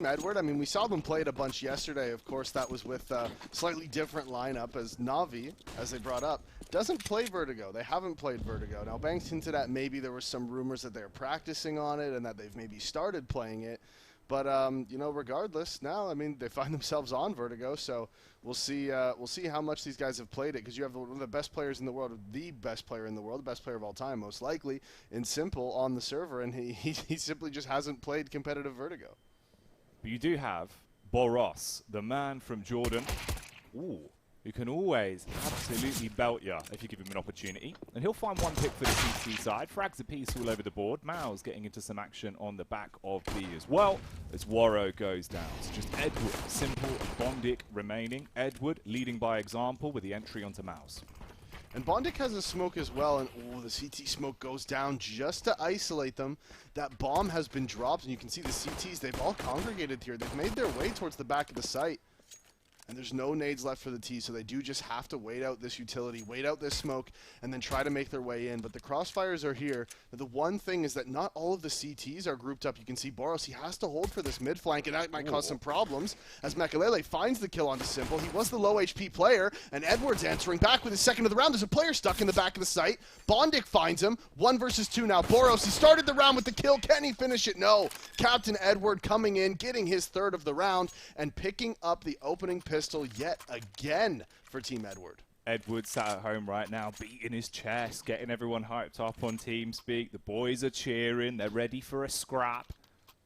Edward, I mean, we saw them play it a bunch yesterday. Of course, that was with a slightly different lineup, as Navi, as they brought up, doesn't play Vertigo. They haven't played Vertigo. Now, Banks hinted at maybe there were some rumors that they're practicing on it and that they've maybe started playing it. But, you know, regardless, now, I mean, they find themselves on Vertigo, so we'll see how much these guys have played it, because you have one of the best players in the world, the best player in the world, the best player of all time, most likely, in Simple on the server, and he simply just hasn't played competitive Vertigo. But you do have Boros, the man from Jordan, who can always absolutely belt you if you give him an opportunity. And he'll find one pick for the CT side. Frags a piece all over the board. Mao's getting into some action on the back of B as well, as Waro goes down. So just Edward, Simple, and Bondic remaining. Edward leading by example with the entry onto Mao's. And Bondic has a smoke as well, and the CT smoke goes down just to isolate them. That bomb has been dropped, and you can see the CTs, they've all congregated here. They've made their way towards the back of the site. And there's no nades left for the T, so they do just have to wait out this utility, wait out this smoke, and then try to make their way in. But the crossfires are here. But the one thing is that not all of the CTs are grouped up. You can see Boros, he has to hold for this mid flank, and that might cause some problems as Maikelele finds the kill onto Simple. He was the low HP player, and Edward's answering back with his second of the round. There's a player stuck in the back of the site. Bondic finds him. 1 versus 2 now. Boros, he started the round with the kill. Can he finish it? No. Captain Edward coming in, getting his third of the round, and picking up the opening pistol yet again for Team Edward. Edward sat at home right now, beating his chest, getting everyone hyped up on TeamSpeak. The boys are cheering. They're ready for a scrap.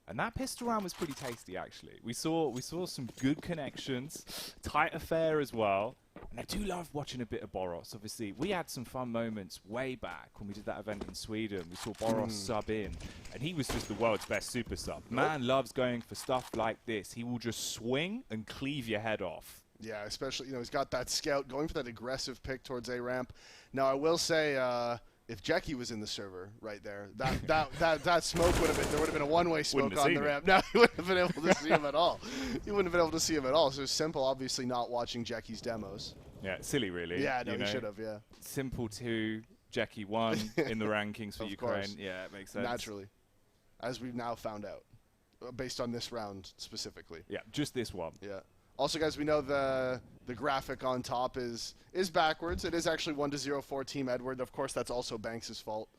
And that pistol round was pretty tasty, actually. We saw some good connections, tight affair as well. And I do love watching a bit of Boros. Obviously, we had some fun moments way back when we did that event in Sweden. We saw Boros sub in, and he was just the world's best super sub. Man loves going for stuff like this. He will just swing and cleave your head off. Yeah, especially, you know, he's got that scout going for that aggressive pick towards A ramp. Now, I will say, if Jackie was in the server right there, that smoke would have been, there would have been a one-way smoke on the ramp. No, he wouldn't have been able to see him at all. He wouldn't have been able to see him at all. So Simple obviously not watching Jackie's demos. Yeah, silly really. Yeah, no, he should have, yeah. Simple 2, Jackie 1 in the rankings for Ukraine. Course. Yeah, it makes sense. Naturally, as we've now found out, based on this round specifically. Yeah, just this one. Yeah. Also, guys, we know the graphic on top is backwards. It is actually 1-0 for Team Edward. Of course, that's also Banks' fault.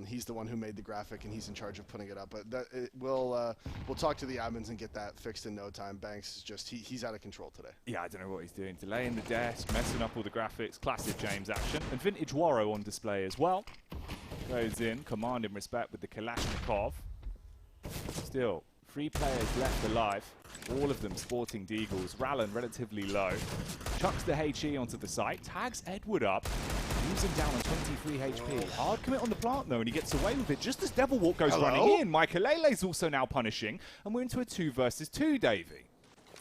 He's the one who made the graphic, and he's in charge of putting it up. But we'll talk to the admins and get that fixed in no time. Banks is just he's out of control today. Yeah, I don't know what he's doing. Delaying the desk, messing up all the graphics. Classic James action. And Vintage Waro on display as well. Goes in, commanding respect with the Kalashnikov. Still, 3 players left alive. All of them sporting deagles. Rallen relatively low. Chucks the HE onto the site. Tags Edward up. Leaves him down on 23 HP. Hard commit on the plant though, and he gets away with it just as Devil Walk goes running in. Maikelele's also now punishing, and we're into a 2 versus 2, Davey.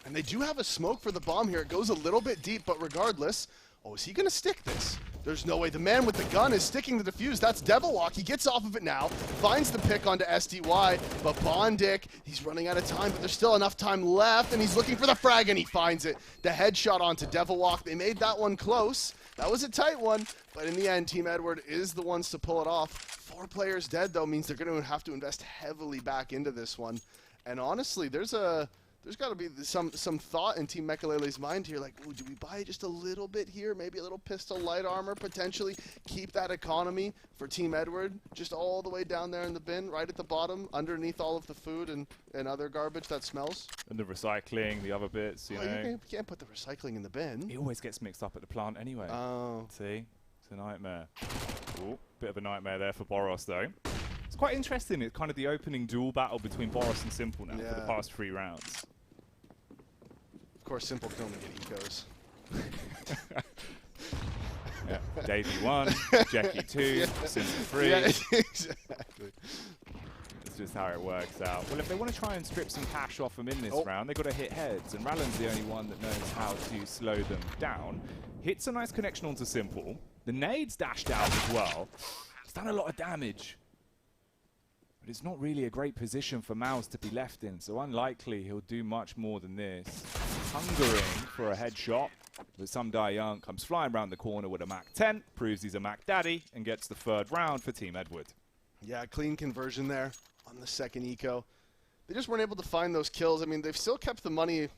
And they do have a smoke for the bomb here. It goes a little bit deep, but regardless, is he going to stick this? There's no way. The man with the gun is sticking the defuse. That's Devil Walk. He gets off of it now, finds the pick onto SDY, but Bondic, he's running out of time, but there's still enough time left, and he's looking for the frag, and he finds it. The headshot onto Devil Walk. They made that one close. That was a tight one, but in the end, Team Edward is the ones to pull it off. 4 players dead, though, means they're going to have to invest heavily back into this one. And honestly, there's got to be some thought in Team Maikelele's mind here, like, ooh, do we buy just a little bit here? Maybe a little pistol light armor, potentially keep that economy for Team Edward just all the way down there in the bin, right at the bottom, underneath all of the food and other garbage that smells. And the recycling, the other bits, you know. You can't put the recycling in the bin. It always gets mixed up at the plant anyway. Oh. See? It's a nightmare. Ooh, bit of a nightmare there for Boros, though. It's quite interesting. It's kind of the opening duel battle between Boros and Simple now for the past 3 rounds. Of course, Simple can only get ecos. Yeah, Davey 1, Jackie 2, Simple 3. Yeah, exactly. It's just how it works out. Well, if they want to try and strip some cash off them in this round, they've got to hit heads, and Rallen's the only one that knows how to slow them down. Hits a nice connection onto Simple. The nade's dashed out as well. It's done a lot of damage. But it's not really a great position for Mouse to be left in, so unlikely he'll do much more than this. Hungering for a headshot, but some Die Young comes flying around the corner with a Mac 10, proves he's a Mac Daddy, and gets the 3rd round for Team Edward. Yeah, clean conversion there on the second eco. they just weren't able to find those kills. I mean, they've still kept the money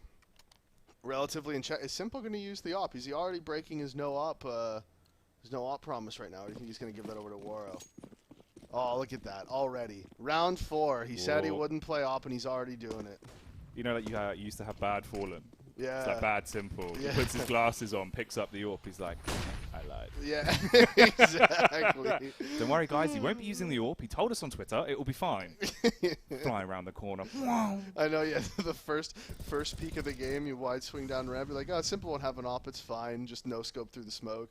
relatively in check. Is Simple going to use the op? Is he already breaking his no op promise right now? Or do you think he's going to give that over to Waro? Oh, look at that already. Round 4. He said he wouldn't play op, and he's already doing it. You know that you used to have bad Fallen. Yeah. It's like bad Simple. Yeah. He puts his glasses on, picks up the AWP. He's like, I lied. Yeah, exactly. Don't worry, guys. He won't be using the AWP. He told us on Twitter it will be fine. Flying around the corner. I know, yeah. The first peak of the game, you wide swing down ramp. You're like, oh, Simple won't have an op. It's fine. Just no scope through the smoke.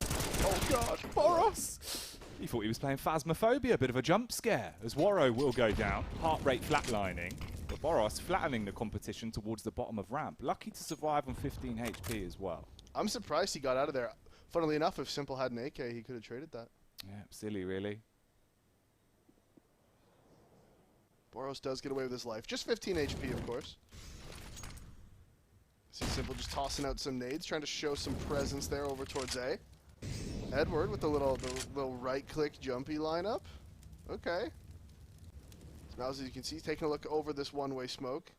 Oh, God. Boros! He thought he was playing Phasmophobia. A bit of a jump scare. As Waro will go down. Heart rate flatlining. But Boros flattening the competition towards the bottom of ramp. Lucky to survive on 15 HP as well. I'm surprised he got out of there. Funnily enough, if Simple had an AK, he could have traded that. Yeah, silly, really. Boros does get away with his life. Just 15 HP, of course. See Simple just tossing out some nades, trying to show some presence there over towards A. Edward with the little right-click jumpy lineup. Okay. So now, as you can see, he's taking a look over this one-way smoke.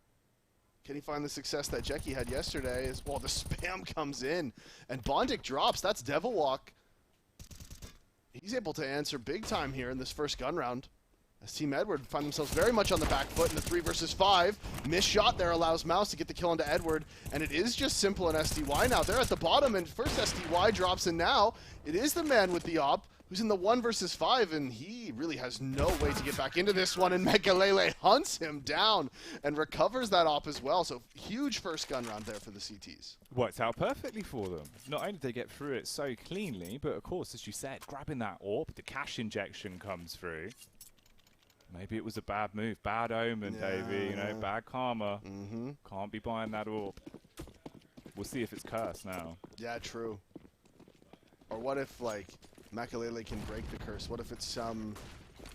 Can he find the success that Jackie had yesterday? As well, the spam comes in, and Bondic drops. That's Devil Walk. He's able to answer big time here in this first gun round. As Team Edward find themselves very much on the back foot in the 3 versus 5. Missed shot there allows Mouse to get the kill into Edward, and it is just Simple and SDY now. They're at the bottom, and first SDY drops, and now it is the man with the op who's in the 1 versus 5, and he really has no way to get back into this one, and Maikelele hunts him down and recovers that op as well. So huge first gun round there for the CTs. Worked out perfectly for them. Not only did they get through it so cleanly, but of course, as you said, grabbing that AWP, the cash injection comes through. Maybe it was a bad move, bad omen, Davey, you know, bad karma. Can't be buying that AWP. We'll see if it's cursed now. Yeah, true. Or what if, like, Maikelele can break the curse? What if it's some,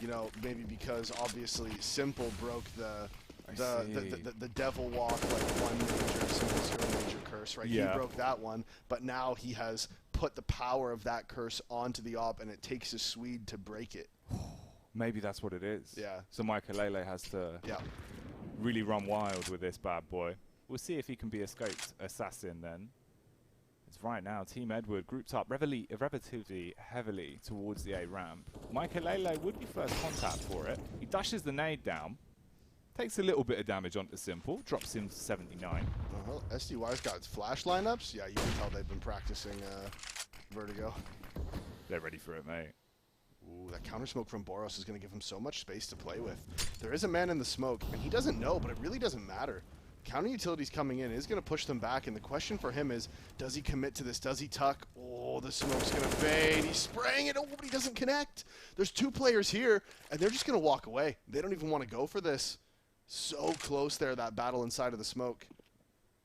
you know, maybe because obviously Simple broke the Devil Walk, like one major, Simple 0 major curse, right? Yeah. He broke that one, but now he has put the power of that curse onto the op, and it takes a Swede to break it. Maybe that's what it is. Yeah. So Maikelele has to really run wild with this bad boy. We'll see if he can be a scoped assassin then. It's right now, Team Edward grouped up relatively heavily towards the A ramp. Maikelele would be first contact for it. He dashes the nade down. Takes a little bit of damage onto Simple. Drops him to 79. Well, SDY's got flash lineups. Yeah, you can tell they've been practicing Vertigo. They're ready for it, mate. Ooh, that counter smoke from Boros is going to give him so much space to play with. There is a man in the smoke, and he doesn't know, but it really doesn't matter. Counter utilities coming in is going to push them back, and the question for him is, does he commit to this? Does he tuck? Oh, the smoke's going to fade. He's spraying it. Oh, but he doesn't connect. There's 2 players here, and they're just going to walk away. They don't even want to go for this. So close there, that battle inside of the smoke.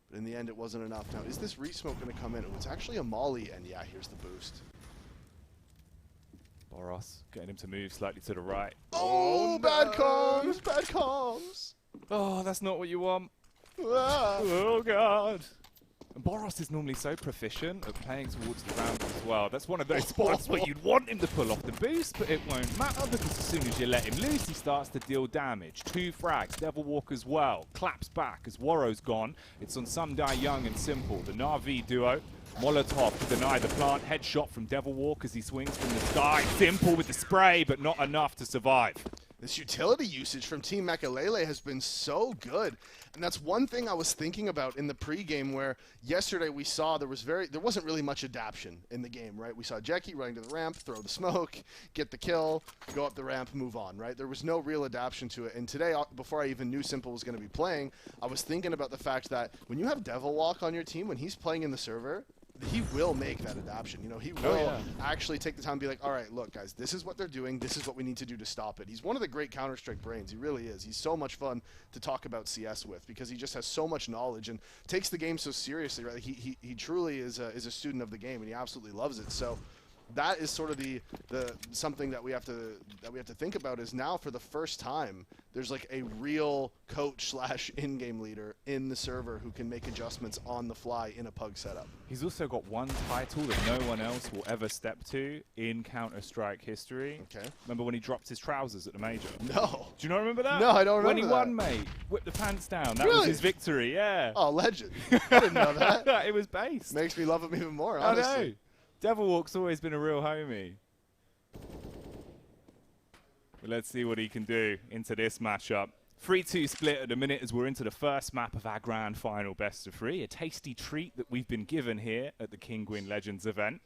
But in the end, it wasn't enough. Now, is this re-smoke going to come in? Oh, it's actually a molly, and yeah, here's the boost. Boros getting him to move slightly to the right. Oh, no. Bad comms! Bad comms! Oh, that's not what you want. Ah. Oh, God. And Boros is normally so proficient at playing towards the ramp as well. That's one of those spots where you'd want him to pull off the boost, but it won't matter because as soon as you let him loose, he starts to deal damage. 2 frags, Devil Walk as well. Claps back as Waro's gone. It's on Sumdai Young and Simple, the Na'Vi duo. Molotov to deny the plant. Headshot from Devil Walk as he swings from the sky. Simple with the spray, but not enough to survive. This utility usage from Team Maikelele has been so good. And that's one thing I was thinking about in the pregame where yesterday we saw there wasn't really much adaption in the game, right? We saw Jackie running to the ramp, throw the smoke, get the kill, go up the ramp, move on, right? There was no real adaption to it. And today, before I even knew Simple was going to be playing, I was thinking about the fact that when you have Devil Walk on your team, when he's playing in the server, he will make that adaptation. You know, he will actually take the time to be like, all right, look, guys, this is what they're doing. This is what we need to do to stop it. He's one of the great Counter-Strike brains. He really is. He's so much fun to talk about CS with because he just has so much knowledge and takes the game so seriously. Right? He truly is a student of the game, and he absolutely loves it. So that is sort of the something that we have to think about is now for the first time there's like a real coach / in-game leader in the server who can make adjustments on the fly in a pug setup. He's also got one title that no one else will ever step to in Counter-Strike history. Okay. Remember when he dropped his trousers at the major? No. Do you not remember that? No, I don't remember when he that. won, mate. Whipped the pants down. That was Really? his victory, yeah. Oh, legend. I didn't know that. It was based. Makes me love him even more, I honestly. know. Devil Walk's always been a real homie. But let's see what he can do into this matchup. 3-2 split at the minute as we're into the first map of our grand final best of 3. A tasty treat that we've been given here at the Kinguin Legends event.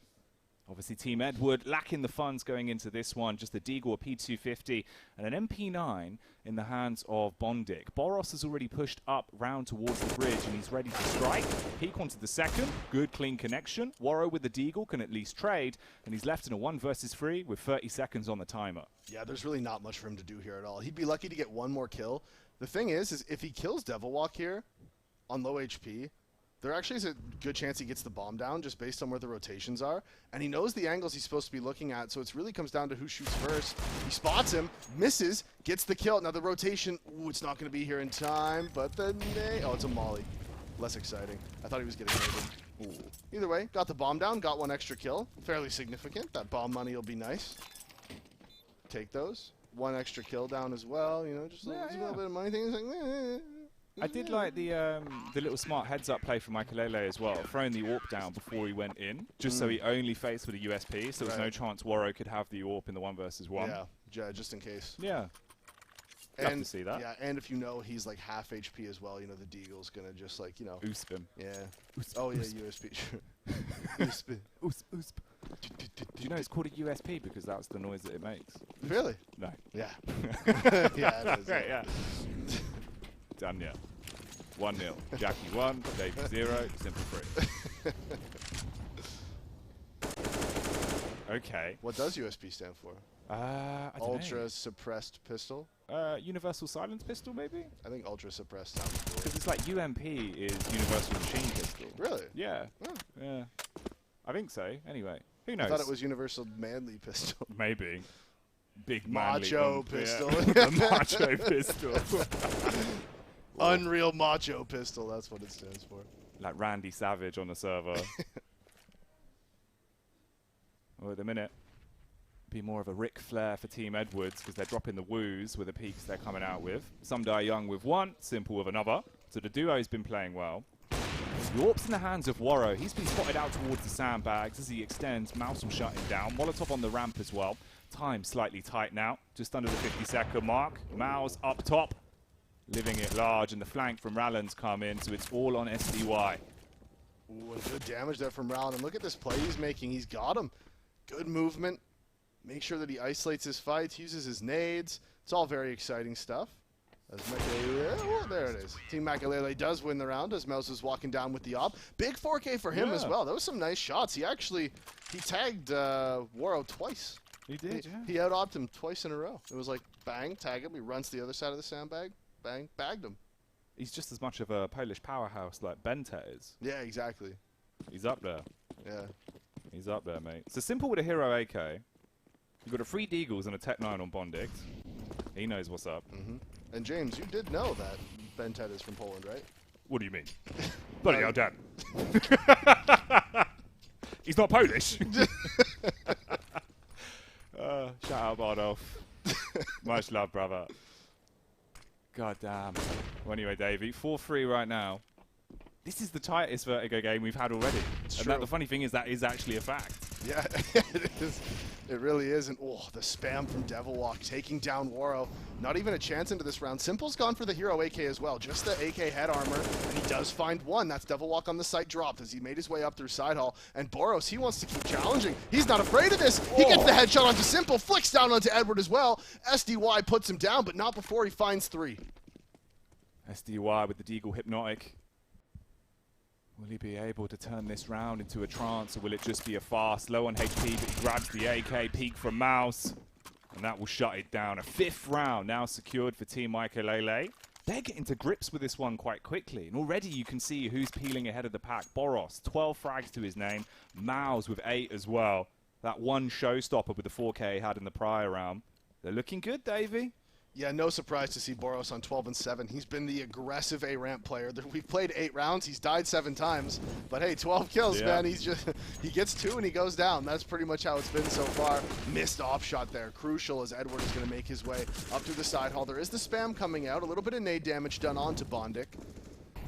Obviously, Team Edward lacking the funds going into this one. Just a Deagle, a P250, and an MP9 in the hands of Bondic. Boros has already pushed up round towards the bridge, and he's ready to strike. Peek onto the second. Good, clean connection. Warrow with the Deagle can at least trade, and he's left in a 1 versus 3 with 30 seconds on the timer. Yeah, there's really not much for him to do here at all. He'd be lucky to get one more kill. The thing is if he kills Devil Walk here on low HP, there actually is a good chance he gets the bomb down just based on where the rotations are. And he knows the angles he's supposed to be looking at, so it really comes down to who shoots first. He spots him, misses, gets the kill. Now the rotation, ooh, it's not going to be here in time, but the oh, it's a molly. Less exciting. I thought he was getting raided. Ooh. Either way, got the bomb down, got one extra kill. Fairly significant. That bomb money will be nice. Take those. One extra kill down as well, you know, just a little bit of money things like I did like the little smart heads-up play from Maikelele as well, throwing the AWP down before he went in, just so he only faced with a USP, so there was no chance Warrow could have the AWP in the 1 versus 1. Yeah, just in case. Yeah. Love to see that. Yeah, and if you know he's like half HP as well, you know, the Deagle's going to just like, you know. Oosp him. Yeah. Oosp, Oh, yeah, oosp. USP. USP. Oosp, oosp. Do you know it's called a USP because that's the noise that it makes? Really? No. Yeah. Yeah, it is. Great, yeah. Done, yeah. 1-0. Jackie 1, Davey 0, Simple 3. Okay. What does USP stand for? I don't Ultra know. suppressed pistol? Universal silence pistol, maybe? I think ultra suppressed sounds cool. Because it's like UMP is universal machine pistol. Really? Yeah. Oh. Yeah. I think so. Anyway, who knows? I thought it was universal manly pistol. Maybe. Big manly Macho one. pistol. Yeah. The macho pistol. Unreal macho pistol, that's what it stands for. Like Randy Savage on the server. Well, at the minute, be more of a Ric Flair for Team Edwards because they're dropping the woos with the peaks they're coming out with. Some die young with one, simple with another. So the duo's been playing well. The AWP's in the hands of Warrow. He's been spotted out towards the sandbags as he extends. Mouse will shut him down. Molotov on the ramp as well. Time slightly tight now, just under the 50-second mark. Mouse up top, living it large, and the flank from Rallen's come in, so it's all on SDY. Ooh, and good damage there from Rallen. And look at this play he's making. He's got him. Good movement. Make sure that he isolates his fights, uses his nades. It's all very exciting stuff. As oh, there it is. Team Maikelele does win the round as Mouse is walking down with the op. Big 4K for him as well. That was some nice shots. He tagged Warrow twice. He did, yeah. He out-opted him twice in a row. It was like, bang, tag him. He runs to the other side of the sandbag. Bang, bagged him. He's just as much of a Polish powerhouse like Bentet is. Yeah, exactly. He's up there. Yeah. He's up there, mate. So simple with a hero AK. You've got a 3 Deagles and a Tech 9 on Bondic. He knows what's up. And James, you did know that Bentet is from Poland, right? What do you mean? Bloody hell, Dan. He's not Polish. Shout out, Bardolph. Much love, brother. God damn. Well, anyway, Davey, 4-3 right now. This is the tightest Vertigo game we've had already. It's and true. the funny thing is that is actually a fact. Yeah, it is. It really is. And oh, the spam from Devilwalk taking down Warrow. Not even a chance into this round. Simple's gone for the hero AK as well. Just the AK head armor. And he does find one. That's Devilwalk on the site dropped as he made his way up through side hall. And Boros, he wants to keep challenging. He's not afraid of this. He gets the headshot onto Simple. Flicks down onto Edward as well. SDY puts him down, but not before he finds 3. SDY with the Deagle Hypnotic. Will he be able to turn this round into a trance, or will it just be a fast, low on HP, but he grabs the AK peek from Mouse, and that will shut it down. A 5th round now secured for Team Maikelele. They're getting to grips with this one quite quickly, and already you can see who's peeling ahead of the pack. Boros, 12 frags to his name, Mouse with 8 as well, that one showstopper with the 4K he had in the prior round. They're looking good, Davey. Yeah, no surprise to see Boros on 12-7. He's been the aggressive A-ramp player. We've played 8 rounds. He's died 7 times. But hey, 12 kills, man. He gets 2 and he goes down. That's pretty much how it's been so far. Missed off shot there. Crucial as Edward is going to make his way up through the side hall. There is the spam coming out. A little bit of nade damage done onto Bondic.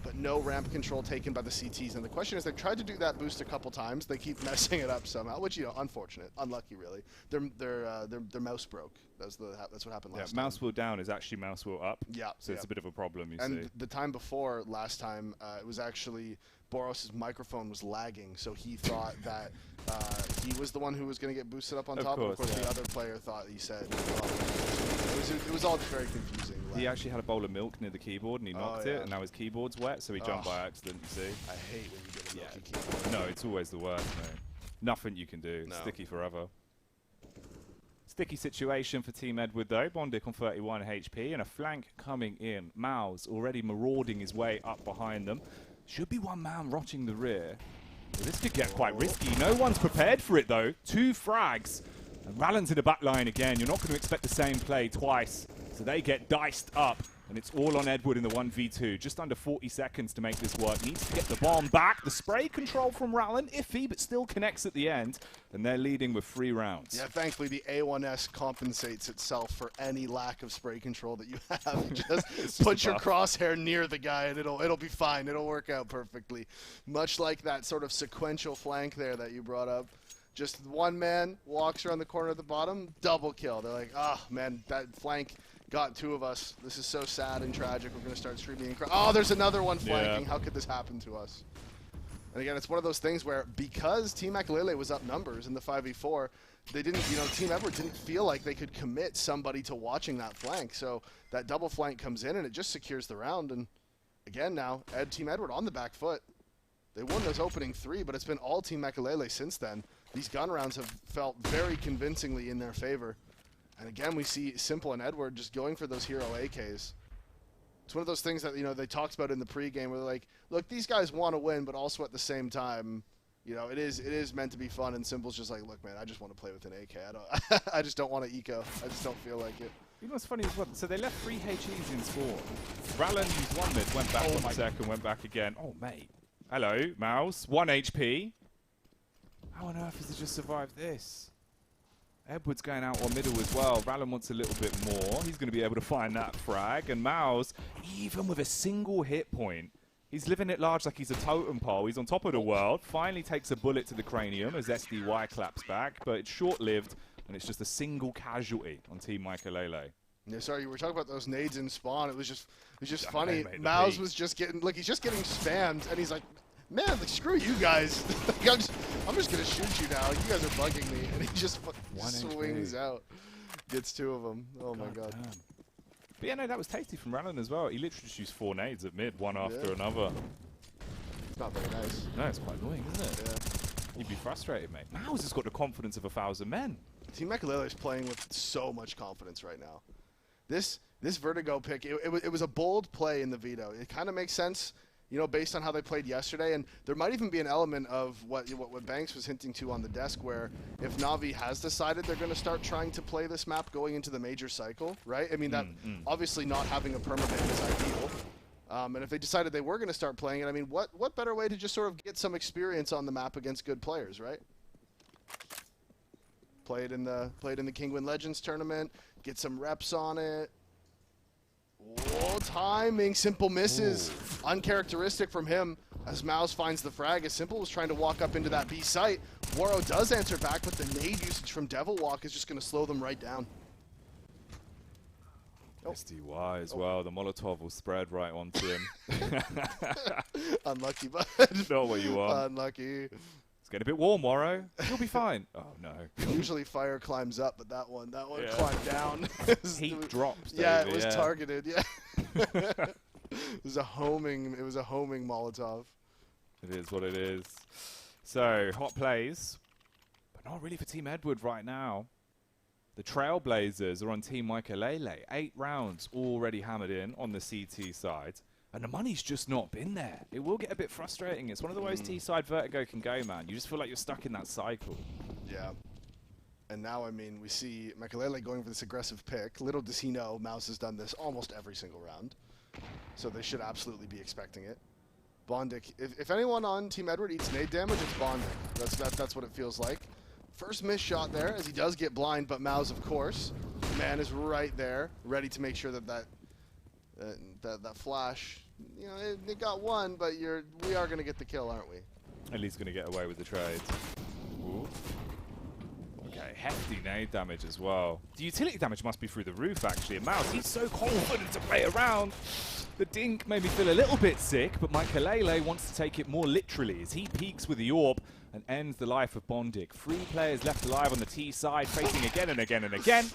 But no ramp control taken by the CTs. And the question is, they've tried to do that boost a couple times. They keep messing it up somehow, which, you know, unfortunate, unlucky, really. Their mouse broke. That's what happened last time. Mouse wheel down is actually mouse wheel up. Yeah. So it's a bit of a problem, you see. And the time before last time, it was actually Boros' microphone was lagging, so he thought that he was the one who was going to get boosted up on top. Of course, the other player thought he said. It was all very confusing. He actually had a bowl of milk near the keyboard and he knocked it, and now his keyboard's wet, so he jumped by accident, you see. I hate when you get a milky keyboard. No, it's always the worst, mate. Nothing you can do. No. Sticky forever. Sticky situation for Team Edward, though. Bondic on 31 HP, and a flank coming in. Mouse already marauding his way up behind them. Should be one man rotting the rear. Well, this could get quite risky. No one's prepared for it, though. 2 frags. And Rallen's in the back line again. You're not going to expect the same play twice. So they get diced up. And it's all on Edward in the 1v2. Just under 40 seconds to make this work. Needs to get the bomb back. The spray control from Rallen, iffy, but still connects at the end. And they're leading with 3 rounds. Yeah, thankfully the A1S compensates itself for any lack of spray control that you have. Just put your crosshair near the guy and it'll be fine. It'll work out perfectly. Much like that sort of sequential flank there that you brought up. Just one man walks around the corner at the bottom, double kill. They're like, oh man, that flank got 2 of us. This is so sad and tragic. We're going to start streaming. Oh, there's another one flanking. How could this happen to us? And again, it's one of those things where because Team Maikelele was up numbers in the 5v4, they didn't, you know, Team Edward didn't feel like they could commit somebody to watching that flank. So that double flank comes in and it just secures the round. And again now, Team Edward on the back foot. They won those opening 3, but it's been all Team Maikelele since then. These gun rounds have felt very convincingly in their favor. And again, we see Simple and Edward just going for those hero AKs. It's one of those things that, you know, they talked about in the pregame where they're like, look, these guys want to win, but also at the same time, you know, it is meant to be fun. And Simple's just like, look, man, I just want to play with an AK. I just don't want to eco. I just don't feel like it. You know what's funny as well? So they left 3 HEs in spawn. Rallen used 1 mid, went back 1 second, went back again. Oh, mate. Hello, Mouse. 1 HP. How on earth has he just survived this? Edward's going out on middle as well. Rallen wants a little bit more. He's going to be able to find that frag. And Mouse, even with a single hit point, he's living it large like he's a totem pole. He's on top of the world. Finally takes a bullet to the cranium as SDY claps back. But it's short-lived, and it's just a single casualty on Team Maikelele. Yeah, sorry, you were talking about those nades in spawn. It was just funny. Mouse was just getting, like, he's just getting spammed, and he's like, man, like, screw you guys. I'm just gonna shoot you now. You guys are bugging me, and he just swings out, gets 2 of them. Oh my god. Damn. But yeah, no, that was tasty from Rallen as well. He literally just used 4 nades at mid, one after another. It's not very nice. No, it's quite annoying, isn't it? Yeah. You'd be frustrated, mate. Mouse has got the confidence of 1,000 men. Team Maikelele is playing with so much confidence right now. This Vertigo pick, it was a bold play in the veto. It kind of makes sense, you know, based on how they played yesterday. And there might even be an element of what Banks was hinting to on the desk, where if Na'Vi has decided they're going to start trying to play this map going into the major cycle, right? I mean, that obviously not having a permaban is ideal. And if they decided they were going to start playing it, I mean, what better way to just sort of get some experience on the map against good players, right? Played in the Kinguin Legends tournament, get some reps on it. Whoa, timing. Simple misses. Ooh. Uncharacteristic from him as Mouse finds the frag. As Simple was trying to walk up into that B site. Waro does answer back, but the nade usage from Devil Walk is just going to slow them right down. SDY as well. The Molotov will spread right onto him. Unlucky, bud. Not what you want. Unlucky. It's getting a bit warm, Waro. You'll be fine. Oh, no. Usually fire climbs up, but that one climbed down. Heat drops, yeah, it was targeted, yeah. It was a homing Molotov. It is what it is. So, hot plays, but not really for Team Edward right now. The Trailblazers are on Team Maikelele. 8 rounds already hammered in on the CT side. And the money's just not been there. It will get a bit frustrating. It's one of the ways T-side Vertigo can go, man. You just feel like you're stuck in that cycle. Yeah. And now, I mean, we see Maikelele going for this aggressive pick. Little does he know, Mouse has done this almost every single round. So they should absolutely be expecting it. Bondic, if anyone on Team Edward eats nade damage, it's Bondic. That's what it feels like. First missed shot there, as he does get blind, but Mouse, of course, man is right there, ready to make sure that flash, you know, it got one, but we are going to get the kill, aren't we? At least going to get away with the trade. Ooh. Okay, hefty nade damage as well. The utility damage must be through the roof, actually. And Mouse, he's so confident to play around. The dink made me feel a little bit sick, but Maikelele wants to take it more literally as he peeks with the orb and ends the life of Bondic. 3 players left alive on the T side, facing again and again and again.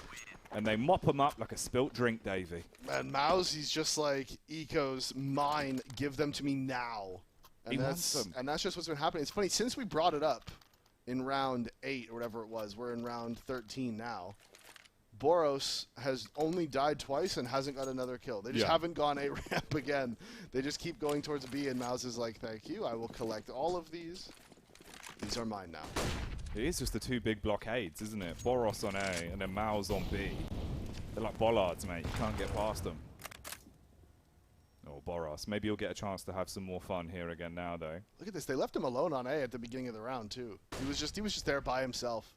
And they mop him up like a spilt drink, Davey. And Mouse, he's just like, Eco's mine, give them to me now. And that's just what's been happening. It's funny, since we brought it up in round 8 or whatever it was, we're in round 13 now. Boros has only died twice and hasn't got another kill. They just haven't gone A ramp again. They just keep going towards B, and Mouse is like, thank you, I will collect all of these. These are mine now. It is just the 2 big blockades, isn't it? Boros on A and then Mouse on B. They're like bollards, mate. You can't get past them. Oh, Boros. Maybe you'll get a chance to have some more fun here again now, though. Look at this. They left him alone on A at the beginning of the round, too. He was just there by himself.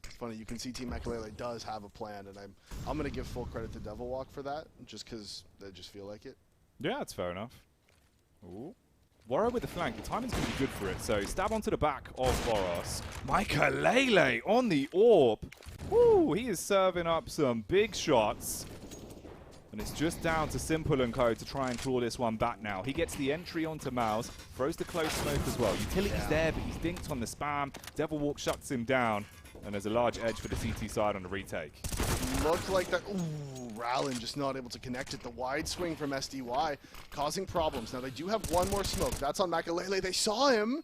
It's funny. You can see Team Maikelele does have a plan, and I'm going to give full credit to Devil Walk for that, just because they just feel like it. Yeah, that's fair enough. Ooh. Warrow with the flank. The timing's going to be good for it. So stab onto the back of Boros. Maikelele on the orb. Woo, he is serving up some big shots. And it's just down to Simple and Co to try and claw this one back now. He gets the entry onto Mouse, throws the close smoke as well. Utility's there, but he's dinked on the spam. Devil Walk shuts him down. And there's a large edge for the CT side on the retake. Looked like that. Ooh, Rowland just not able to connect it. The wide swing from SDY causing problems. Now they do have one more smoke. That's on Maikelele. They saw him.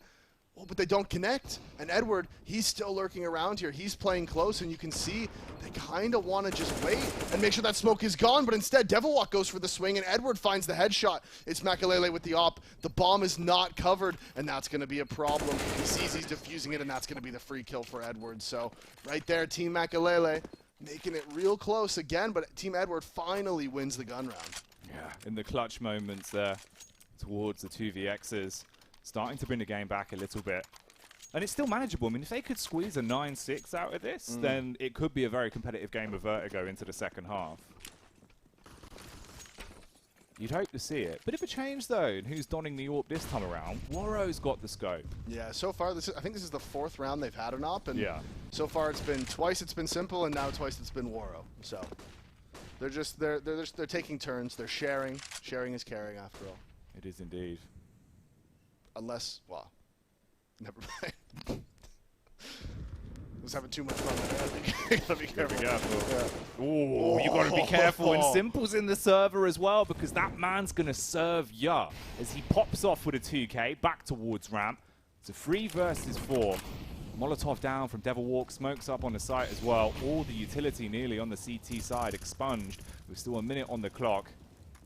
Oh, but they don't connect. And Edward, he's still lurking around here. He's playing close, and you can see they kind of want to just wait and make sure that smoke is gone. But instead, Devil Walk goes for the swing, and Edward finds the headshot. It's Maikelele with the op. The bomb is not covered, and that's going to be a problem. He sees he's defusing it, and that's going to be the free kill for Edward. So right there, Team Maikelele making it real close again, but Team Edward finally wins the gun round. Yeah, in the clutch moments there towards the 2vx's. Starting to bring the game back a little bit. And it's still manageable. I mean, if they could squeeze a 9-6 out of this, then it could be a very competitive game of Vertigo into the second half. You'd hope to see it. Bit of a change, though, in who's donning the AWP this time around. Warrow's got the scope. Yeah, so far, I think this is the 4th round they've had an op, and so far it's been twice it's been Simple, and now twice it's been Warrow. So they're taking turns. They're sharing. Sharing is caring, after all. It is indeed. Unless, well, never mind. I was having too much fun there. Gotta be careful. Yeah. Ooh, you gotta be careful. And Simple's in the server as well, because that man's gonna serve ya as he pops off with a 2K back towards ramp. It's a 3 versus 4. Molotov down from Devil Walk, smokes up on the site as well. All the utility nearly on the CT side expunged. With still a minute on the clock.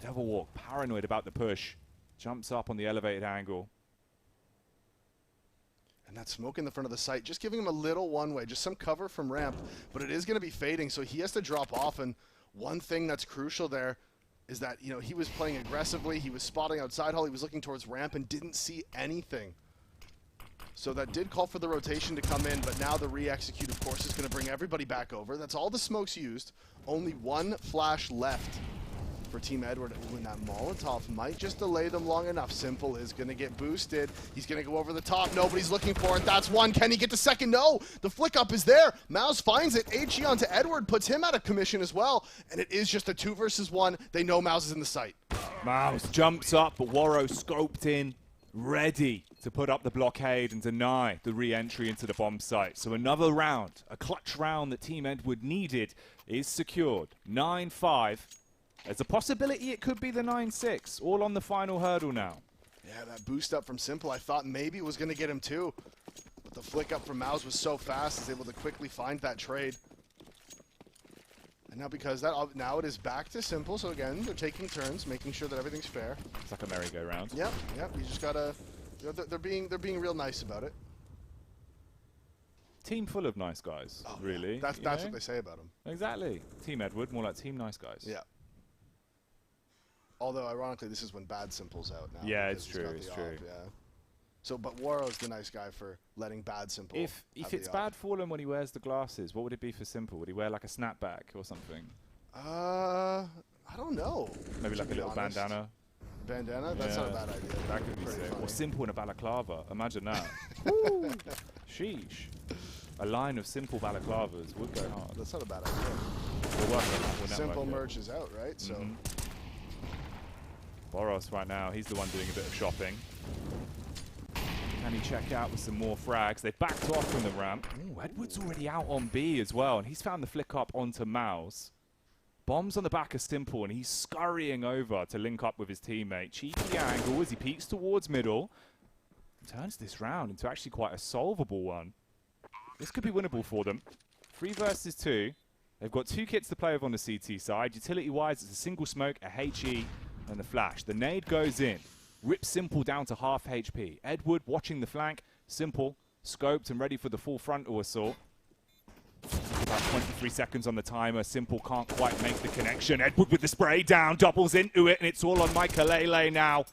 Devil Walk paranoid about the push. Jumps up on the elevated angle. And that smoke in the front of the site, just giving him a little one-way, just some cover from ramp, but it is going to be fading, so he has to drop off. And one thing that's crucial there is that, you know, he was playing aggressively, he was spotting outside hall, he was looking towards ramp and didn't see anything. So that did call for the rotation to come in, but now the re-execute, of course, is going to bring everybody back over. That's all the smokes used. Only one flash left for Team Edward. When that Molotov might just delay them long enough. Simple is going to get boosted. He's going to go over the top. Nobody's looking for it. That's one. Can he get the second? No. The flick up is there. Mouse finds it. HE onto Edward puts him out of commission as well. And it is just a 2 versus 1. They know Mouse is in the site. Mouse jumps up, but Warrow scoped in, ready to put up the blockade and deny the re-entry into the bomb site. So another round, a clutch round that Team Edward needed, is secured. 9-5. There's a possibility it could be the 9-6, all on the final hurdle now. Yeah, that boost up from Simple, I thought maybe it was going to get him too. But the flick up from Mouse was so fast, he's able to quickly find that trade. And now because that, now it is back to Simple, so again, they're taking turns, making sure that everything's fair. It's like a merry-go-round. Yep, you just gotta, you know, they're being real nice about it. Team full of nice guys, Oh, really. Yeah. That's what they say about him. Exactly. Team Edward, more like Team Nice Guys. Yeah. Although, ironically, this is when Bad Simple's out now. Yeah, because it's true. It's true. Yeah. So, but Waro's the nice guy for letting Bad Simple. If it's bad for him when he wears the glasses, what would it be for Simple? Would he wear like a snapback or something? I don't know. Maybe like a little bandana. Bandana? That's not a bad idea. That could be Pretty sick. funny. Or Simple in a balaclava. Imagine that. Woo! Sheesh. A line of Simple balaclavas would go hard. That's not a bad idea. We'll work on that. We'll Simple network it. merch is out, right? So. Boros right now, he's the one doing a bit of shopping. Can he check out with some more frags? They backed off from the ramp. Ooh, Edward's already out on B as well, and he's found the flick up onto Mouse. Bombs on the back of Simple, and he's scurrying over to link up with his teammate. Cheeky angle as he peeks towards middle. Turns this round into actually quite a solvable one. This could be winnable for them. 3 versus 2. They've got 2 kits to play with on the CT side. Utility-wise, it's a single smoke, a HE, and the flash. The nade goes in. Rips Simple down to half HP. Edward watching the flank. Simple, scoped and ready for the full frontal assault. About 23 seconds on the timer. Simple can't quite make the connection. Edward with the spray down, doubles into it, and it's all on Maikelele now.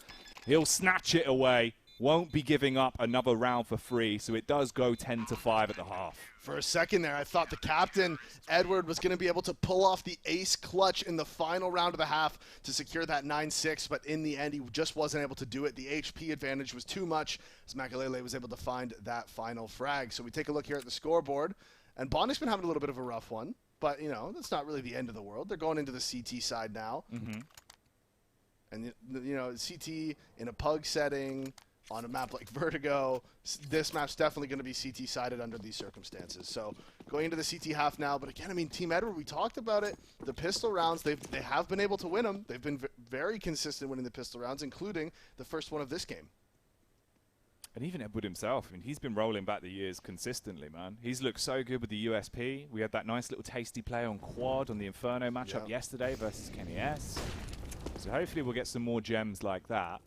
He'll snatch it away. Won't be giving up another round for free, so it does go 10-5 at the half. For a second there, I thought the captain, Edward, was going to be able to pull off the ace clutch in the final round of the half to secure that 9-6, but in the end, he just wasn't able to do it. The HP advantage was too much as Maikelele was able to find that final frag. So we take a look here at the scoreboard, and Bondic's been having a little bit of a rough one, but, you know, that's not really the end of the world. They're going into the CT side now. And, you know, CT in a pug setting, on a map like Vertigo, this map's definitely going to be CT-sided under these circumstances. So going into the CT half now, but again, I mean, Team Edward, we talked about it. The pistol rounds, they have been able to win them. They've been very consistent winning the pistol rounds, including the first one of this game. And even Edward himself, I mean, he's been rolling back the years consistently, man. He's looked so good with the USP. We had that nice little tasty play on quad on the Inferno matchup yesterday versus Kenny S. So hopefully we'll get some more gems like that.